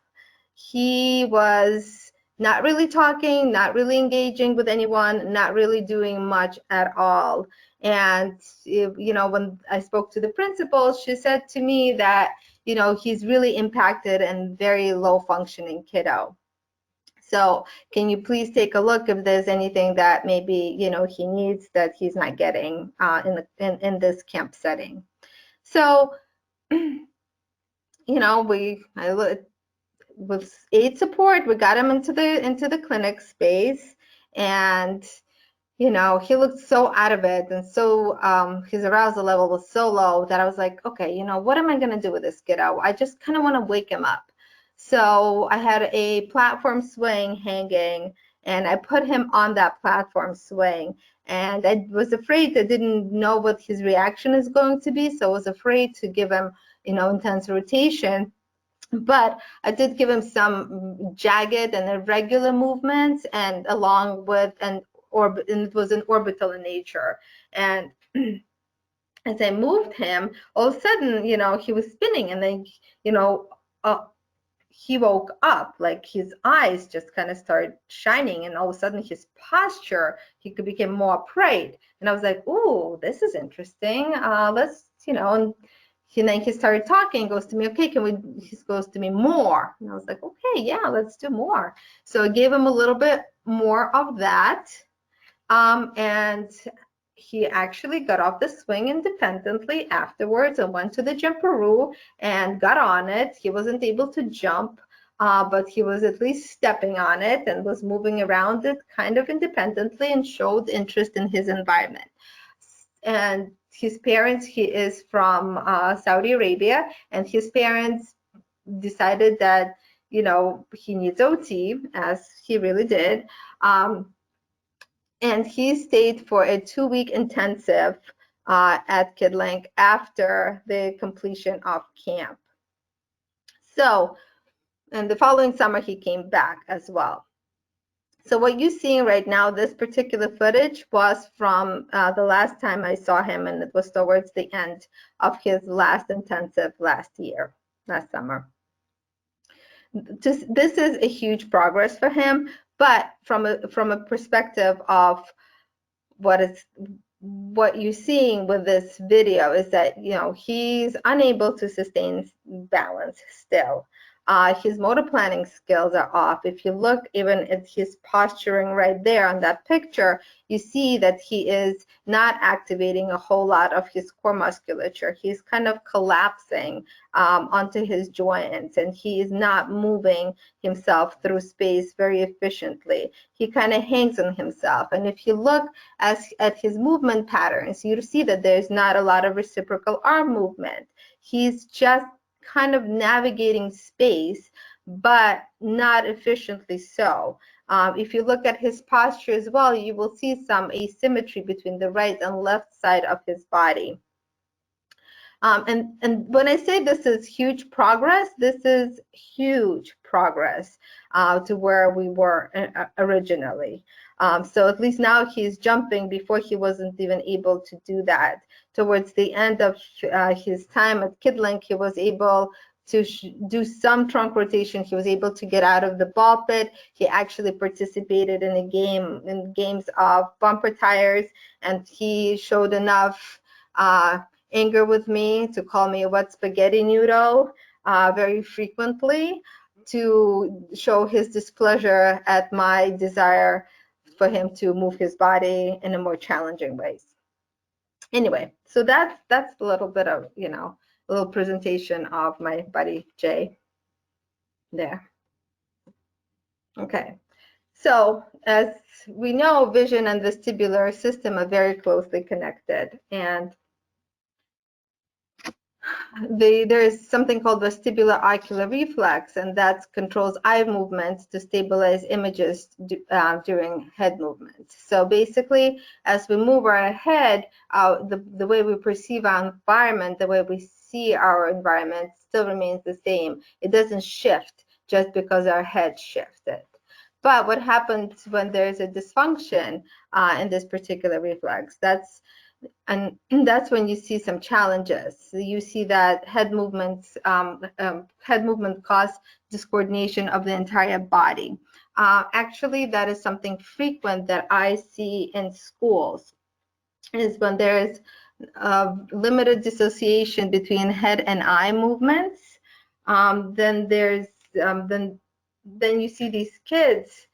He was not really talking, not really engaging with anyone, not really doing much at all. And, when I spoke to the principal, she said to me that, he's really impacted and very low functioning kiddo. So can you please take a look if there's anything that maybe, he needs that he's not getting in this camp setting. So, with aid support, we got him into the clinic space, and he looked so out of it, and so his arousal level was so low that I was like, okay, what am I going to do with this kiddo? I just kind of want to wake him up. So I had a platform swing hanging, and I put him on that platform swing, and I was afraid, I didn't know what his reaction is going to be, so I was afraid to give him intense rotation. But I did give him some jagged and irregular movements, and along with and it was an orbital in nature. And as I moved him, all of a sudden, he was spinning, and then, he woke up, like his eyes just kind of started shining, and all of a sudden his posture, he became more upright. And I was like, ooh, this is interesting. Let's, and then he started talking, goes to me, okay, he goes to me more. And I was like, okay, yeah, let's do more. So I gave him a little bit more of that. And he actually got off the swing independently afterwards and went to the jumperoo and got on it. He wasn't able to jump, but he was at least stepping on it and was moving around it kind of independently and showed interest in his environment. And his parents, he is from Saudi Arabia, and his parents decided that, he needs OT, as he really did. And he stayed for a 2-week intensive at Kidlink after the completion of camp. So, and the following summer, he came back as well. So what you're seeing right now, this particular footage was from the last time I saw him, and it was towards the end of his last intensive last summer. This is a huge progress for him, but from a perspective of what is what you're seeing with this video is that, you know, he's unable to sustain balance still. His motor planning skills are off. If you look even at his posturing right there on that picture, you see that he is not activating a whole lot of his core musculature. He's kind of collapsing onto his joints, and he is not moving himself through space very efficiently. He kind of hangs on himself. And if you look at his movement patterns, you see that there's not a lot of reciprocal arm movement. He's just kind of navigating space, but not efficiently so. If you look at his posture as well, you will see some asymmetry between the right and left side of his body. And when I say this is huge progress, this is huge progress to where we were originally. So at least now he's jumping. Before he wasn't even able to do that. Towards the end of his time at Kidlink, he was able to do some trunk rotation. He was able to get out of the ball pit. He actually participated in games of bumper tires, and he showed enough anger with me to call me a wet spaghetti noodle very frequently, to show his displeasure at my desire for him to move his body in a more challenging ways. Anyway, so that's a little bit of, you know, a little presentation of my buddy Jay there. Okay, so as we know, vision and vestibular system are very closely connected, and there is something called vestibular ocular reflex, and that controls eye movements to stabilize images during head movements. So basically, as we move our head, the way we perceive our environment, the way we see our environment still remains the same. It doesn't shift just because our head shifted. But what happens when there's a dysfunction in this particular reflex? That's when you see some challenges. So you see that head movement cause discoordination of the entire body. Actually, that is something frequent that I see in schools, is when there is limited dissociation between head and eye movements. Then you see these kids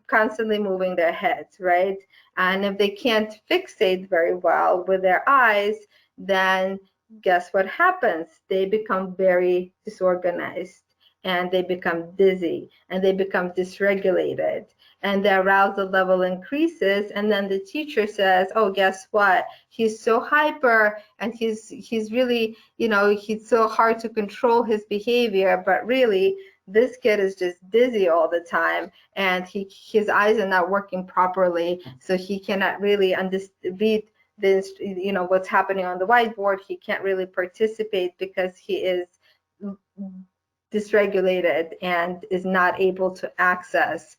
constantly moving their heads, right? And if they can't fixate very well with their eyes, then guess what happens? They become very disorganized, and they become dizzy, and they become dysregulated, and their arousal level increases. And then the teacher says, oh, guess what? He's so hyper, and he's really, you know, he's so hard to control his behavior, but really, this kid is just dizzy all the time, and his eyes are not working properly, so he cannot really read this, you know, what's happening on the whiteboard. He can't really participate because he is dysregulated and is not able to access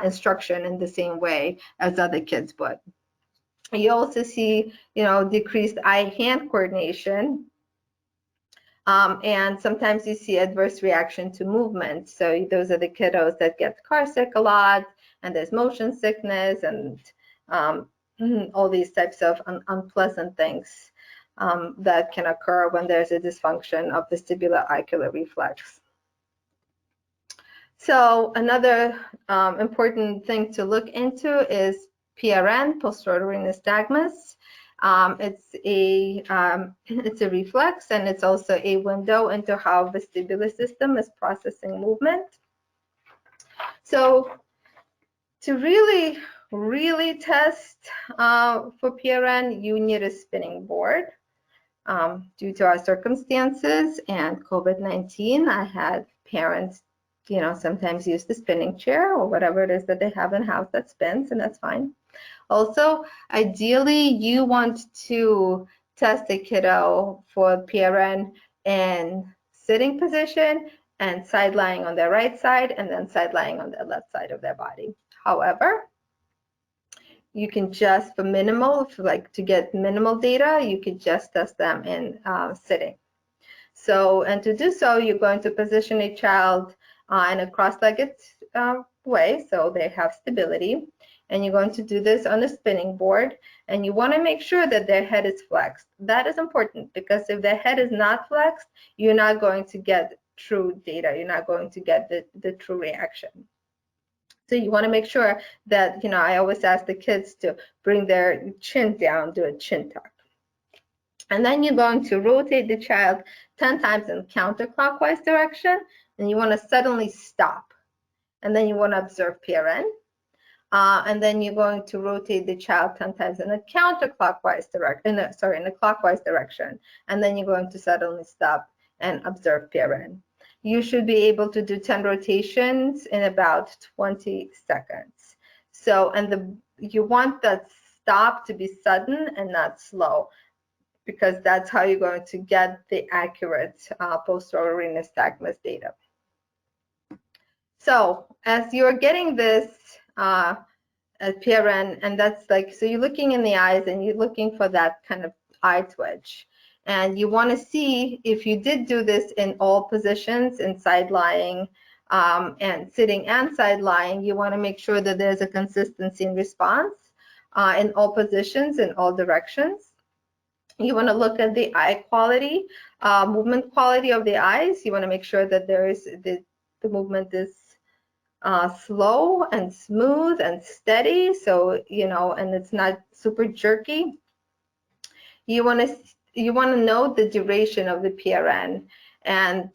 instruction in the same way as other kids would. You also see, you know, decreased eye-hand coordination. And sometimes you see adverse reaction to movement. So those are the kiddos that get car sick a lot, and there's motion sickness, and all these types of unpleasant things that can occur when there's a dysfunction of vestibular ocular reflex. So another important thing to look into is PRN, post-rotary nystagmus. It's a reflex, and it's also a window into how vestibular system is processing movement. So to really test for PRN, you need a spinning board. Due to our circumstances and COVID-19, I had parents, you know, sometimes use the spinning chair or whatever it is that they have in house that spins, and that's fine. Also, ideally, you want to test a kiddo for PRN in sitting position and side lying on their right side, and then side lying on the left side of their body. However, you can just, for minimal, like to get minimal data, you could just test them in sitting. So, and to do so, you're going to position a child in a cross-legged way, so they have stability. and you're going to do this on a spinning board, and you want to make sure that their head is flexed. That is important, because if their head is not flexed, you're not going to get true data. You're not going to get the true reaction. So you want to make sure that, I always ask the kids to bring their chin down, do a chin tuck. And then you're going to rotate the child 10 times in counterclockwise direction, and you want to suddenly stop. And then you want to observe PRN. And then you're going to rotate the child 10 times in a counterclockwise direction, in a clockwise direction. And then you're going to suddenly stop and observe PRN. You should be able to do 10 rotations in about 20 seconds. So, and you want that stop to be sudden and not slow, because that's how you're going to get the accurate post-oral nystagmus data. So as you're getting this PRN, and that's like, so you're looking in the eyes and you're looking for that kind of eye twitch. And you want to see if you did do this in all positions, in side lying and sitting and side lying, you want to make sure that there's a consistency in response in all positions, in all directions. You want to look at the eye quality, movement quality of the eyes. You want to make sure that there is the movement is slow and smooth and steady. So, and it's not super jerky. You want to know the duration of the PRN, and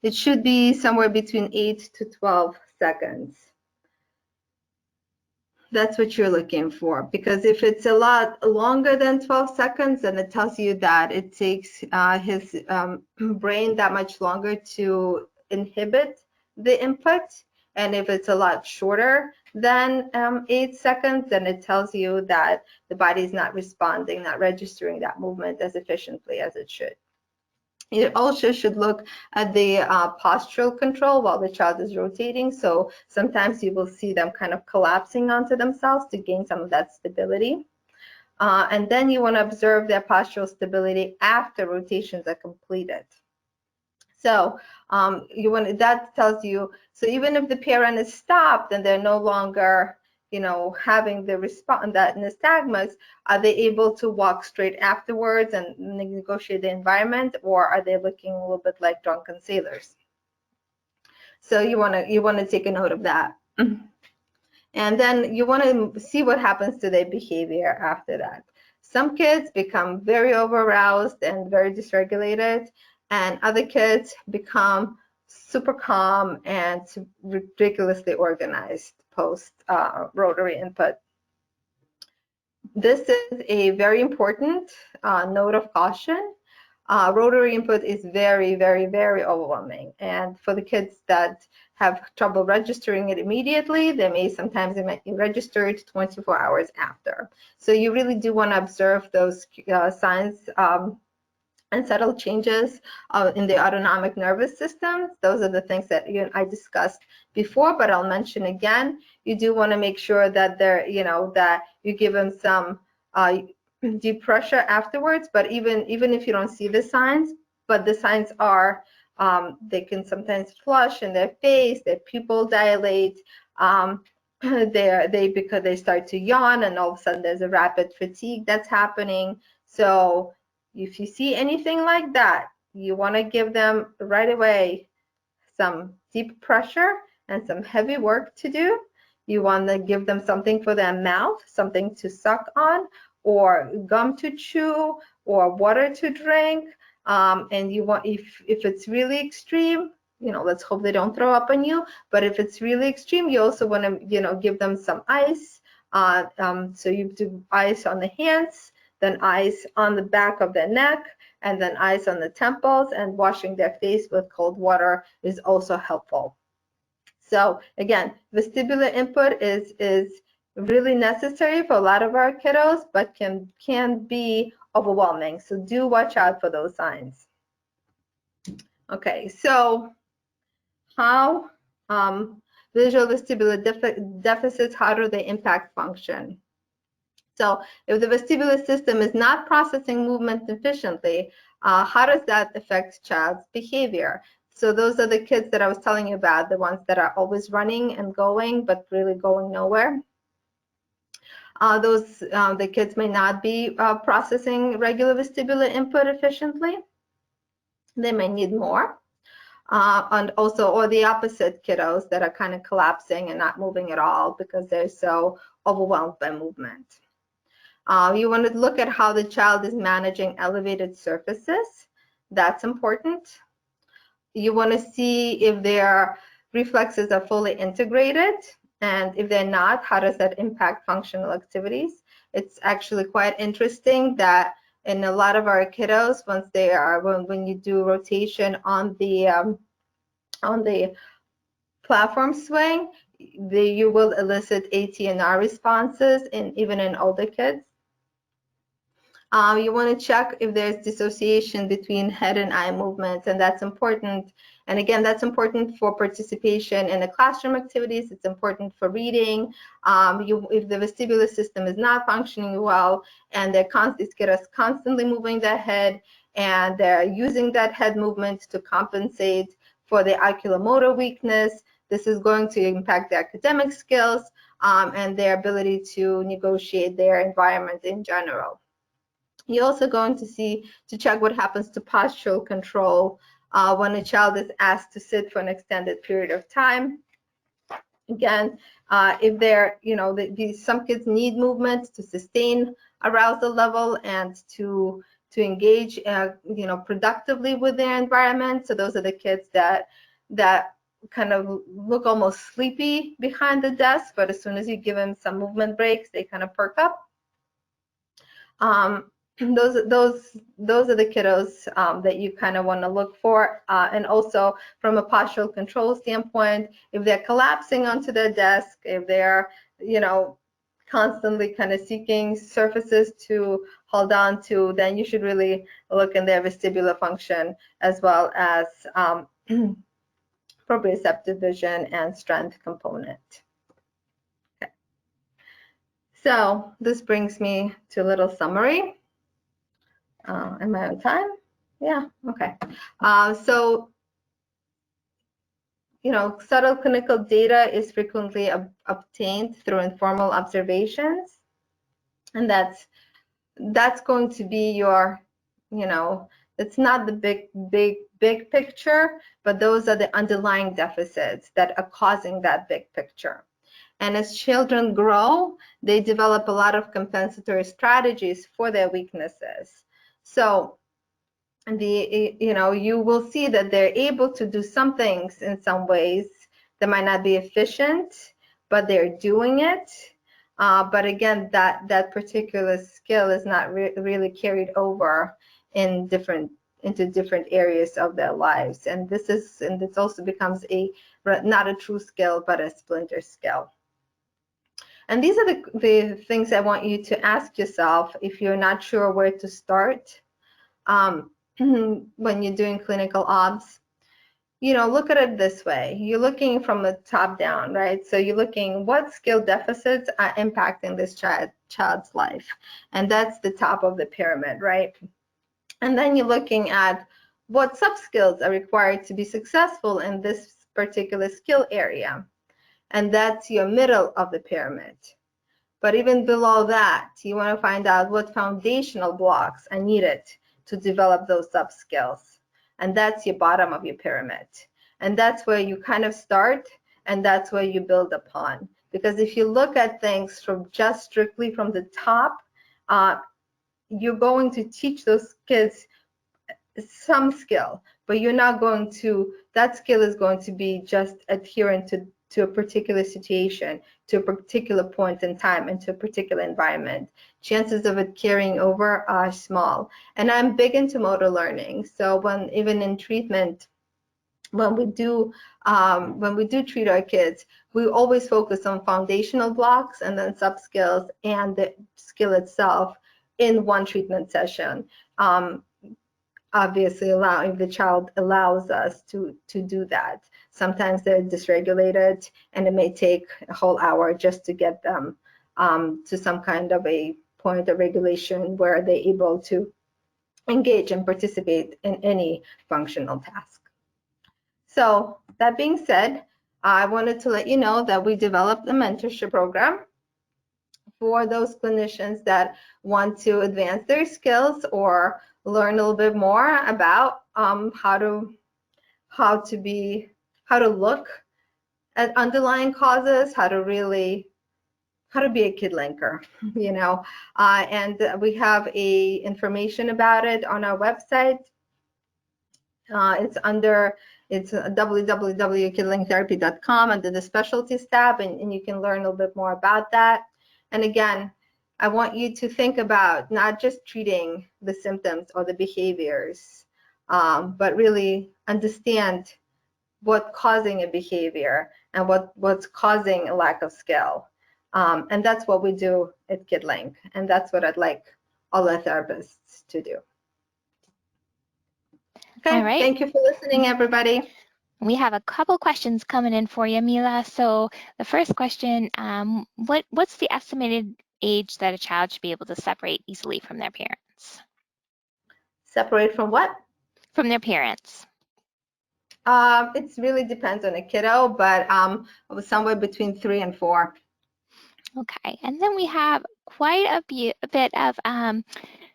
it should be somewhere between 8 to 12 seconds. That's what you're looking for, because if it's a lot longer than 12 seconds, then it tells you that it takes his brain that much longer to inhibit the input. And if it's a lot shorter than 8 seconds, then it tells you that the body is not responding, not registering that movement as efficiently as it should. You also should look at the postural control while the child is rotating. So sometimes you will see them kind of collapsing onto themselves to gain some of that stability. And then you want to observe their postural stability after rotations are completed. So that tells you, so even if the PRN is stopped and they're no longer, having the response, that nystagmus, are they able to walk straight afterwards and negotiate the environment, or are they looking a little bit like drunken sailors? So you want to take a note of that. And then you want to see what happens to their behavior after that. Some kids become very over-aroused and very dysregulated, and other kids become super calm and ridiculously organized post rotary input. This is a very important note of caution. Rotary input is very, very, very overwhelming. And for the kids that have trouble registering it immediately, they may sometimes register it 24 hours after. So you really do want to observe those signs and subtle changes in the autonomic nervous system. Those are the things that I discussed before, but I'll mention again. You do want to make sure that they're, that you give them some deep pressure afterwards. But even if you don't see the signs, but the signs are, they can sometimes flush in their face, their pupil dilate, because they start to yawn, and all of a sudden there's a rapid fatigue that's happening. So if you see anything like that, you want to give them right away some deep pressure and some heavy work to do. You want to give them something for their mouth, something to suck on, or gum to chew, or water to drink. And you want, if it's really extreme, let's hope they don't throw up on you. But if it's really extreme, you also want to, give them some ice. So you do ice on the hands, then ice on the back of their neck, and then ice on the temples, and washing their face with cold water is also helpful. So again, vestibular input is really necessary for a lot of our kiddos, but can be overwhelming. So do watch out for those signs. Okay, so how visual vestibular deficits, how do they impact function? So if the vestibular system is not processing movement efficiently, how does that affect child's behavior? So those are the kids that I was telling you about, the ones that are always running and going, but really going nowhere. The kids may not be processing regular vestibular input efficiently. They may need more. And also, or the opposite kiddos that are kind of collapsing and not moving at all because they're so overwhelmed by movement. You want to look at how the child is managing elevated surfaces. That's important. You want to see if their reflexes are fully integrated, and if they're not, how does that impact functional activities? It's actually quite interesting that in a lot of our kiddos, once they are, when you do rotation on the platform swing, you will elicit AT&R responses, even in older kids. You want to check if there's dissociation between head and eye movements, and that's important. And again, that's important for participation in the classroom activities. It's important for reading. If the vestibular system is not functioning well, and these kiddos constantly moving their head, and they're using that head movement to compensate for the oculomotor weakness, this is going to impact their academic skills and their ability to negotiate their environment in general. You're also going to check what happens to postural control when a child is asked to sit for an extended period of time. Again, if they're, some kids need movement to sustain arousal level and to engage, productively with their environment. So those are the kids that kind of look almost sleepy behind the desk, but as soon as you give them some movement breaks, they kind of perk up. Those are the kiddos that you kind of want to look for, and also from a postural control standpoint, if they're collapsing onto their desk, if they're constantly kind of seeking surfaces to hold on to, then you should really look in their vestibular function as well as proprioceptive vision and strength component. Okay. So this brings me to a little summary. Am I on time? Yeah, okay. So, subtle clinical data is frequently obtained through informal observations. And that's going to be your, it's not the big picture, but those are the underlying deficits that are causing that big picture. And as children grow, they develop a lot of compensatory strategies for their weaknesses. So you will see that they're able to do some things in some ways that might not be efficient, but they're doing it. But again, that particular skill is not really carried over into different areas of their lives. And this also becomes not a true skill, but a splinter skill. And these are the things I want you to ask yourself if you're not sure where to start when you're doing clinical obs. Look at it this way. You're looking from the top down, right? So you're looking what skill deficits are impacting this child's life. And that's the top of the pyramid, right? And then you're looking at what sub-skills are required to be successful in this particular skill area. And that's your middle of the pyramid. But even below that, you want to find out what foundational blocks are needed to develop those sub-skills. And that's your bottom of your pyramid. And that's where you kind of start, and that's where you build upon. Because if you look at things from just strictly from the top, you're going to teach those kids some skill, but you're not going to, that skill is going to be just adherent to a particular situation, to a particular point in time, and to a particular environment. Chances of it carrying over are small. And I'm big into motor learning. So even in treatment, when we do treat our kids, we always focus on foundational blocks and then sub-skills and the skill itself in one treatment session. Obviously, if the child allows us to do that. Sometimes they're dysregulated, and it may take a whole hour just to get them to some kind of a point of regulation where they're able to engage and participate in any functional task. So that being said, I wanted to let you know that we developed a mentorship program for those clinicians that want to advance their skills or learn a little bit more about how to look at underlying causes, how to be a kid linker, you know. And we have information about it on our website. It's www.kidlinktherapy.com under the specialties tab, and you can learn a little bit more about that. And again, I want you to think about not just treating the symptoms or the behaviors, but really understand what's causing a behavior and what's causing a lack of skill. And that's what we do at Kidlink, and that's what I'd like all our therapists to do. Okay, all right. Thank you for listening, everybody. We have a couple questions coming in for you, Mila. So the first question, what's the estimated age that a child should be able to separate easily from their parents? Separate from what? From their parents. It really depends on a kiddo, but somewhere between 3 and 4. Okay, and then we have quite a bit of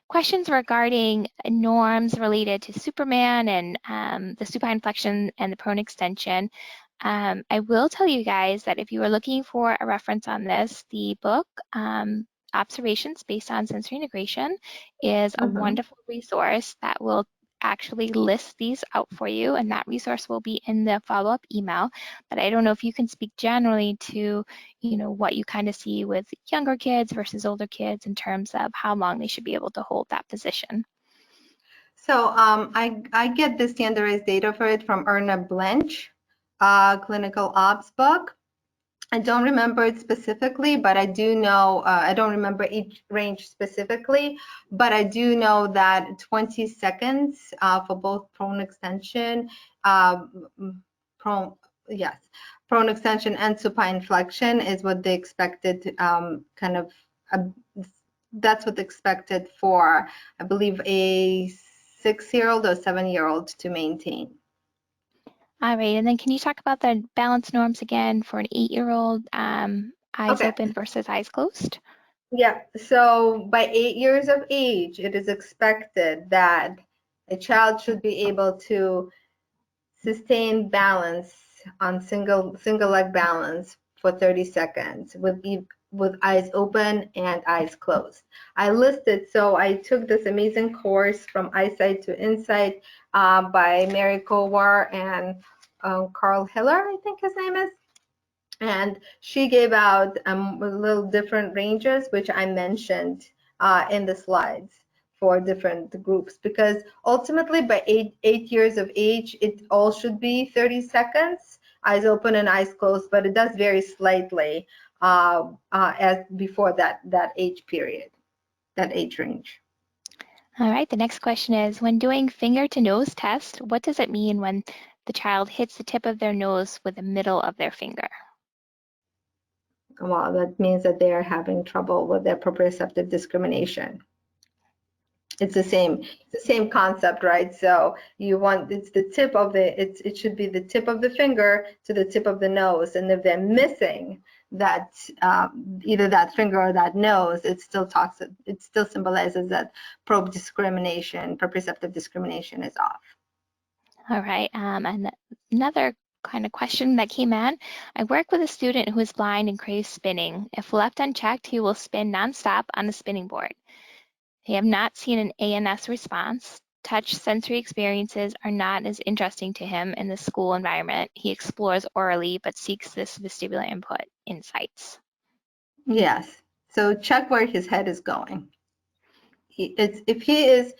questions regarding norms related to Superman and the supine flexion and the prone extension. I will tell you guys that if you are looking for a reference on this, the book, Observations Based on Sensory Integration, is a wonderful resource that will actually list these out for you, and that resource will be in the follow-up email. But I don't know if you can speak generally to, you know, what you kind of see with younger kids versus older kids in terms of how long they should be able to hold that position. So I get the standardized data for it from Erna Blanch, clinical ops book. I don't remember it specifically, but I do know, I don't remember each range specifically, but I do know that 20 seconds for both prone extension, prone extension and supine flexion is what they expected, that's what they expected for, I believe, a 6-year-old or 7-year-old to maintain. All right, and then can you talk about the balance norms again for an 8-year-old, eyes open versus eyes closed? Yeah, so by 8 years of age, it is expected that a child should be able to sustain balance on single leg balance for 30 seconds with eyes open and eyes closed. I listed, so I took this amazing course from Eyesight to Insight by Mary Kowar and Carl Hiller, I think his name is. And she gave out little different ranges, which I mentioned in the slides for different groups, because ultimately by 8 years of age, it all should be 30 seconds, eyes open and eyes closed, but it does vary slightly as before that age period, that age range. All right, the next question is, when doing finger to nose test, what does it mean when the child hits the tip of their nose with the middle of their finger? Well, that means that they are having trouble with their proprioceptive discrimination. It's the same concept, right? So you want, it's the tip of it should be the tip of the finger to the tip of the nose, and if they're missing that either that finger or that nose, it still symbolizes that proprioceptive discrimination is off. All right, and another kind of question that came in. I work with a student who is blind and craves spinning. If left unchecked, he will spin nonstop on the spinning board. They have not seen an ANS response. Touch sensory experiences are not as interesting to him in the school environment. He explores orally, but seeks this vestibular input insights. Yes, so check where his head is going. If his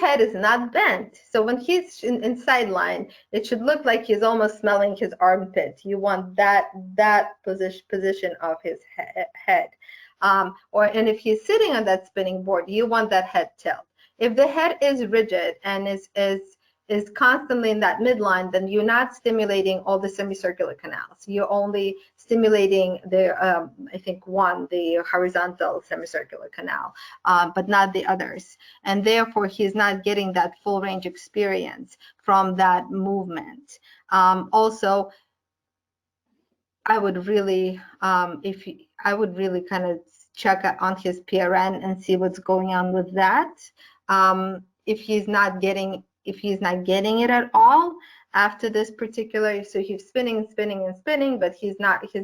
head is not bent, so when he's in sideline, it should look like he's almost smelling his armpit. You want that position of his head. And if he's sitting on that spinning board, you want that head tilt. If the head is rigid and is constantly in that midline, then you're not stimulating all the semicircular canals. You're only stimulating the, I think the horizontal semicircular canal, but not the others. And therefore, he's not getting that full range experience from that movement. Also, I would really, kind of check on his PRN and see what's going on with that. If he's not getting it at all after this particular, so he's spinning and spinning and spinning, but his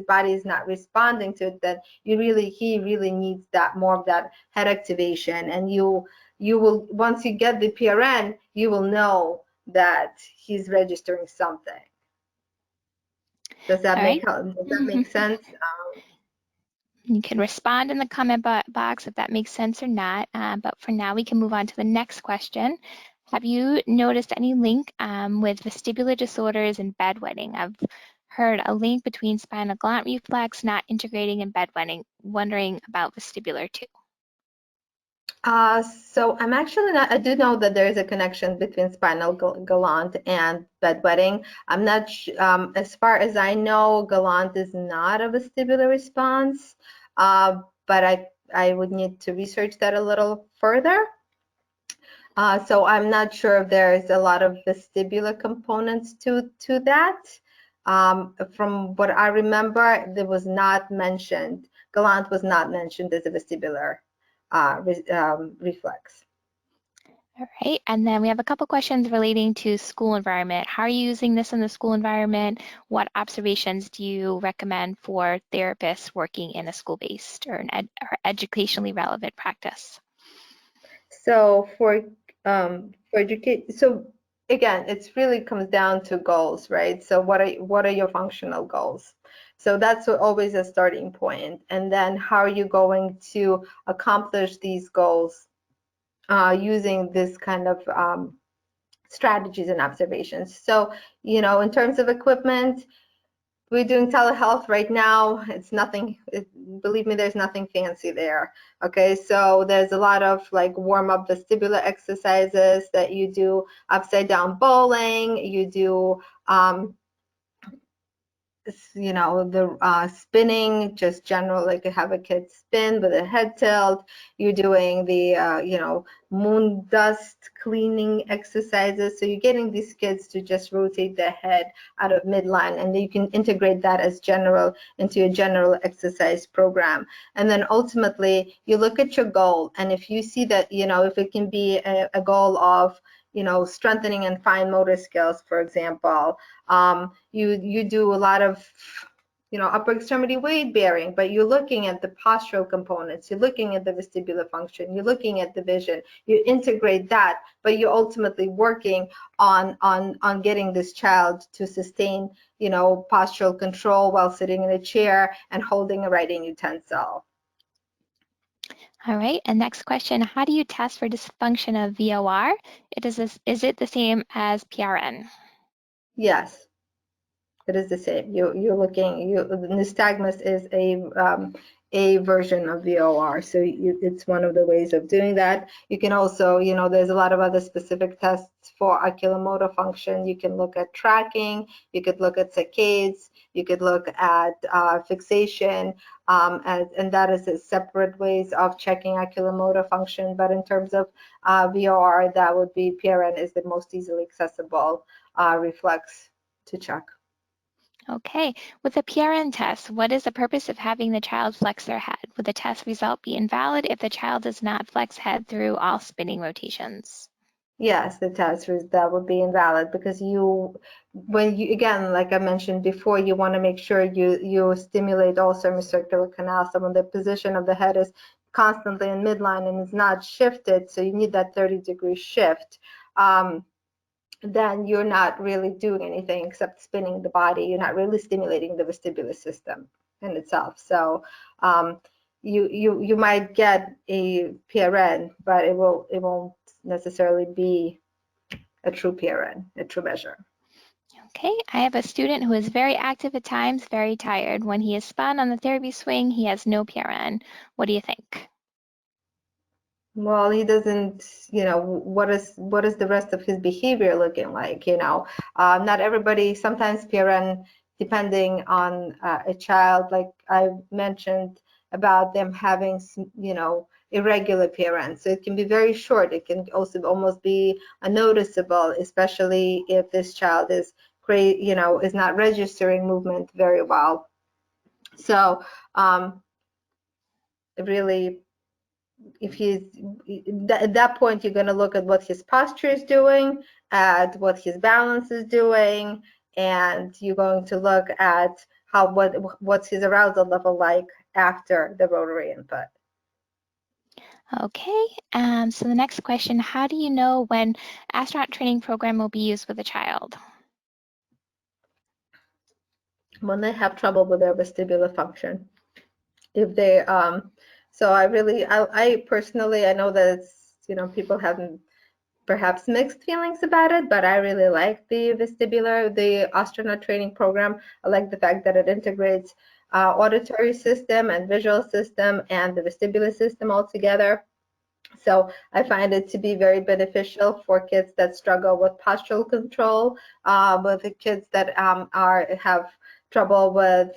body is not responding to it, then he really needs that more of that head activation. And you will, once you get the PRN, you will know that he's registering something. Does that make sense? You can respond in the comment box if that makes sense or not, but for now we can move on to the next question. Have you noticed any link with vestibular disorders and bedwetting? I've heard a link between spinal gland reflex not integrating and bedwetting, wondering about vestibular too. So I'm actually not, I do know that there is a connection between spinal gland and bedwetting. I'm not, as far as I know, gland is not a vestibular response, but I would need to research that a little further. So I'm not sure if there's a lot of vestibular components to that. From what I remember, there was not mentioned, gland was not mentioned as a vestibular reflex. All right, and then we have a couple questions relating to school environment. How are you using this in the school environment? What observations do you recommend for therapists working in a school-based or an educationally relevant practice? So for education, so again, it's really comes down to goals, right? So what are your functional goals? So that's always a starting point. And then how are you going to accomplish these goals using this kind of strategies and observations? So, you know, in terms of equipment, we're doing telehealth right now. It's nothing, believe me, there's nothing fancy there. Okay, so there's a lot of like warm-up vestibular exercises that you do, upside down bowling, you do you know, the spinning, just general, like have a kid spin with a head tilt. You're doing the, you know, moon dust cleaning exercises. So you're getting these kids to just rotate their head out of midline, and you can integrate that as general into your general exercise program. And then ultimately, you look at your goal, and if you see that, you know, if it can be a goal of, you know, strengthening and fine motor skills, for example, you do a lot of, you know, upper extremity weight bearing, but you're looking at the postural components, you're looking at the vestibular function, you're looking at the vision, you integrate that, but you're ultimately working on getting this child to sustain, you know, postural control while sitting in a chair and holding a writing utensil. All right, and next question, how do you test for dysfunction of VOR? Is it the same as PRN? Yes, it is the same. You're looking, NYSTAGMUS is a version of VOR, so it's one of the ways of doing that. You can also, you know, there's a lot of other specific tests for oculomotor function. You can look at tracking, you could look at saccades, you could look at fixation, and that is a separate ways of checking oculomotor function. But in terms of VOR, that would be PRN is the most easily accessible reflex to check. Okay, with the PRN test, what is the purpose of having the child flex their head? Would the test result be invalid if the child does not flex head through all spinning rotations? Yes, the test that would be invalid because when you, again, like I mentioned before, you want to make sure you stimulate all semicircular canals. So when the position of the head is constantly in midline and is not shifted, so you need that 30-degree shift, then you're not really doing anything except spinning the body. You're not really stimulating the vestibular system in itself. So you might get a PRN, but it won't necessarily be a true PRN, a true measure. Okay, I have a student who is very active at times, very tired. When he is spun on the therapy swing, he has no PRN. What do you think? Well, he doesn't, you know, what is the rest of his behavior looking like, you know? Not everybody, sometimes PRN, depending on a child, like I mentioned about them having, you know, irregular PRN. So it can be very short. It can also almost be unnoticeable, especially if this child is, you know, is not registering movement very well. So, really, if he's at that point, you're going to look at what his posture is doing, at what his balance is doing, and you're going to look at what's his arousal level like after the rotary input. Okay, so the next question, how do you know when astronaut training program will be used with a child? When they have trouble with their vestibular function. If they, so I personally, I know that it's, people have perhaps mixed feelings about it, but I really like the astronaut training program. I like the fact that it integrates auditory system and visual system and the vestibular system all together. So I find it to be very beneficial for kids that struggle with postural control, with the kids that have trouble with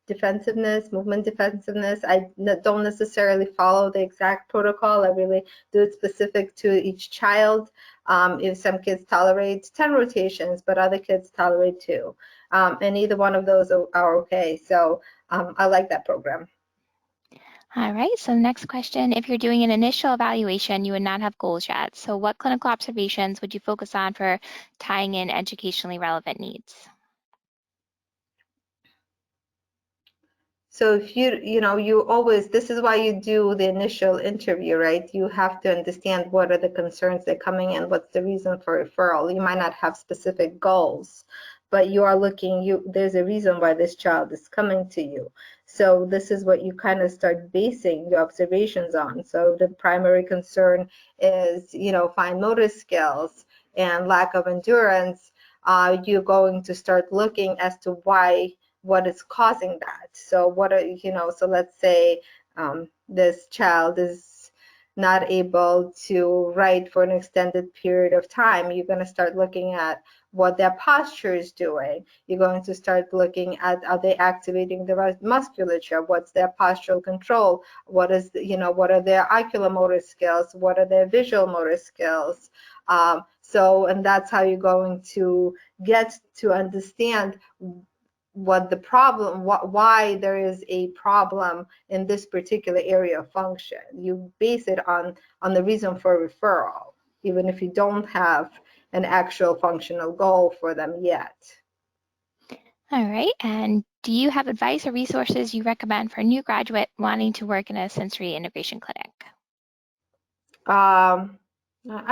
defensiveness, movement defensiveness. I don't necessarily follow the exact protocol. I really do it specific to each child. If some kids tolerate 10 rotations, but other kids tolerate 2. And either one of those are okay. So I like that program. All right, so the next question, if you're doing an initial evaluation, you would not have goals yet. So what clinical observations would you focus on for tying in educationally relevant needs? So if you always, this is why you do the initial interview, right? You have to understand what are the concerns that are coming in, what's the reason for referral. You might not have specific goals, but you are looking, there's a reason why this child is coming to you. So this is what you kind of start basing your observations on. So the primary concern is, fine motor skills and lack of endurance. You're going to start looking as to what is causing that. So so let's say this child is not able to write for an extended period of time. You're going to start looking at what their posture is doing. You're going to start looking at, are they activating the right musculature? What's their postural control? What are their oculomotor skills? What are their visual motor skills? And that's how you're going to get to understand what the problem, why there is a problem in this particular area of function. You base it on the reason for referral, even if you don't have an actual functional goal for them yet. All right, and do you have advice or resources you recommend for a new graduate wanting to work in a sensory integration clinic? I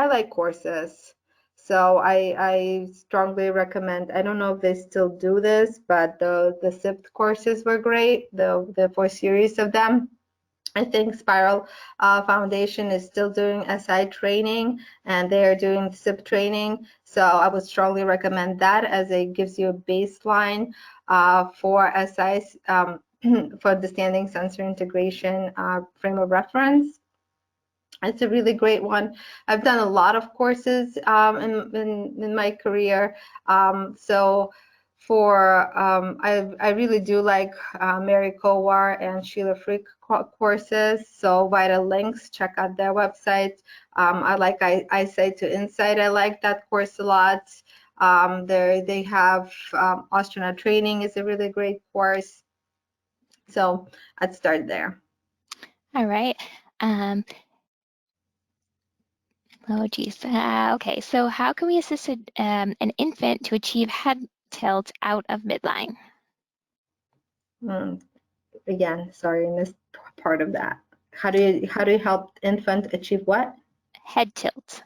like courses. So I strongly recommend, I don't know if they still do this, but the SIP courses were great, the 4 series of them. I think Spiral Foundation is still doing SI training, and they are doing SIP training. So I would strongly recommend that, as it gives you a baseline for SIs, for understanding sensory integration frame of reference. It's a really great one. I've done a lot of courses in my career. So I really do like Mary Kowar and Sheila Frick courses. So Vital Links, check out their website. I like Eyesight to Insight. I like that course a lot. They have astronaut training is a really great course. So I'd start there. All right. Oh, geez. Okay, so how can we assist an infant to achieve head tilt out of midline? Again, sorry, I missed part of that. How do you help infant achieve what? Head tilt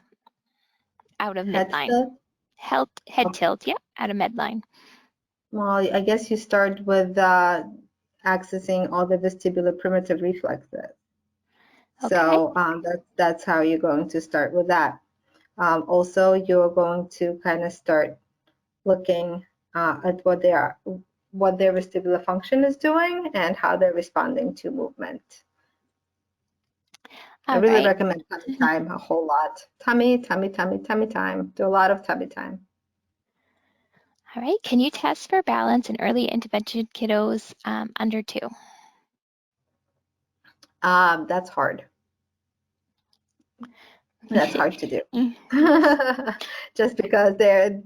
out of Head midline. tilt? Head Okay. tilt, yeah, out of midline. Well, I guess you start with accessing all the vestibular primitive reflexes. Okay. So that's how you're going to start with that. Also, you're going to kind of start looking at what their vestibular function is doing and how they're responding to movement. I really recommend tummy time a whole lot. Tummy time. Do a lot of tummy time. All right. Can you test for balance in early intervention kiddos under 2? That's hard. That's hard to do. Just because they're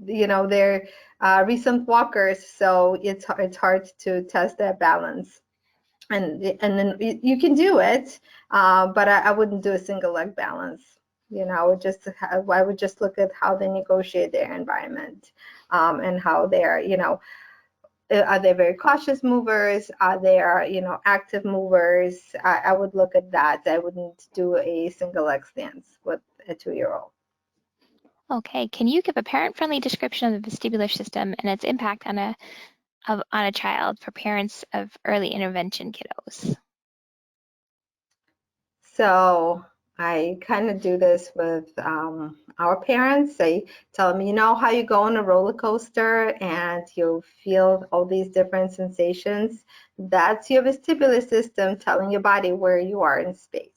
recent walkers, so it's hard to test their balance. and then you can do it, but I wouldn't do a single leg balance. You know, I would just look at how they negotiate their environment, and how they're, you know, are they very cautious movers? Are they, you know, active movers? I would look at that. I wouldn't do a single leg stance with a 2-year-old. Okay, can you give a parent-friendly description of the vestibular system and its impact on a child for parents of early intervention kiddos? So I kind of do this with our parents. I tell them, you know how you go on a roller coaster and you feel all these different sensations? That's your vestibular system telling your body where you are in space.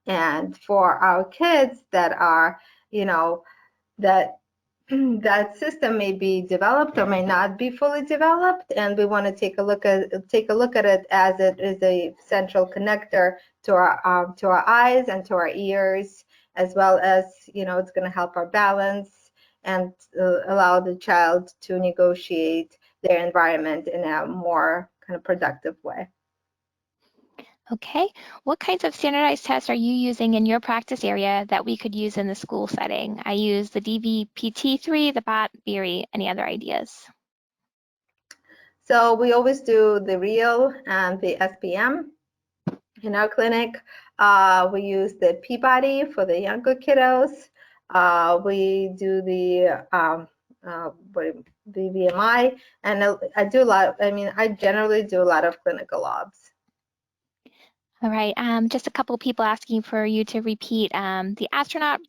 And for our kids that are, you know, that that system may be developed or may not be fully developed, and we want to take a look at it as it is a central connector to our eyes and to our ears, as well as, you know, it's going to help our balance and allow the child to negotiate their environment in a more kind of productive way. Okay, what kinds of standardized tests are you using in your practice area that we could use in the school setting? I use the DVPT3, the BOT, BERI, any other ideas? So we always do the REAL and the SPM. In our clinic, we use the Peabody for the younger kiddos. We do the VMI, and I do a lot. I mean, I generally do a lot of clinical labs. All right, just a couple people asking for you to repeat the astronaut,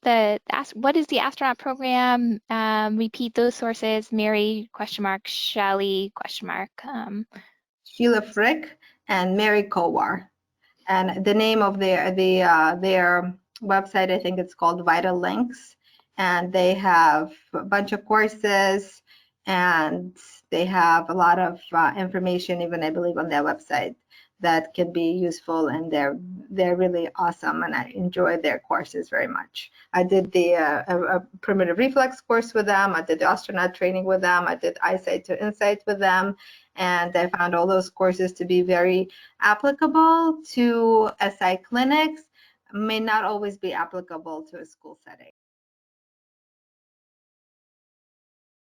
what is the astronaut program? Repeat those sources, Mary, ? Shelley, ? Sheila Frick and Mary Kowar. And the name of their website, I think it's called Vital Links, and they have a bunch of courses, and they have a lot of information, even I believe on their website, that can be useful, and they're really awesome, and I enjoy their courses very much. I did the a primitive reflex course with them. I did the astronaut training with them. I did eyesight to insight with them, and I found all those courses to be very applicable to SI clinics, may not always be applicable to a school setting.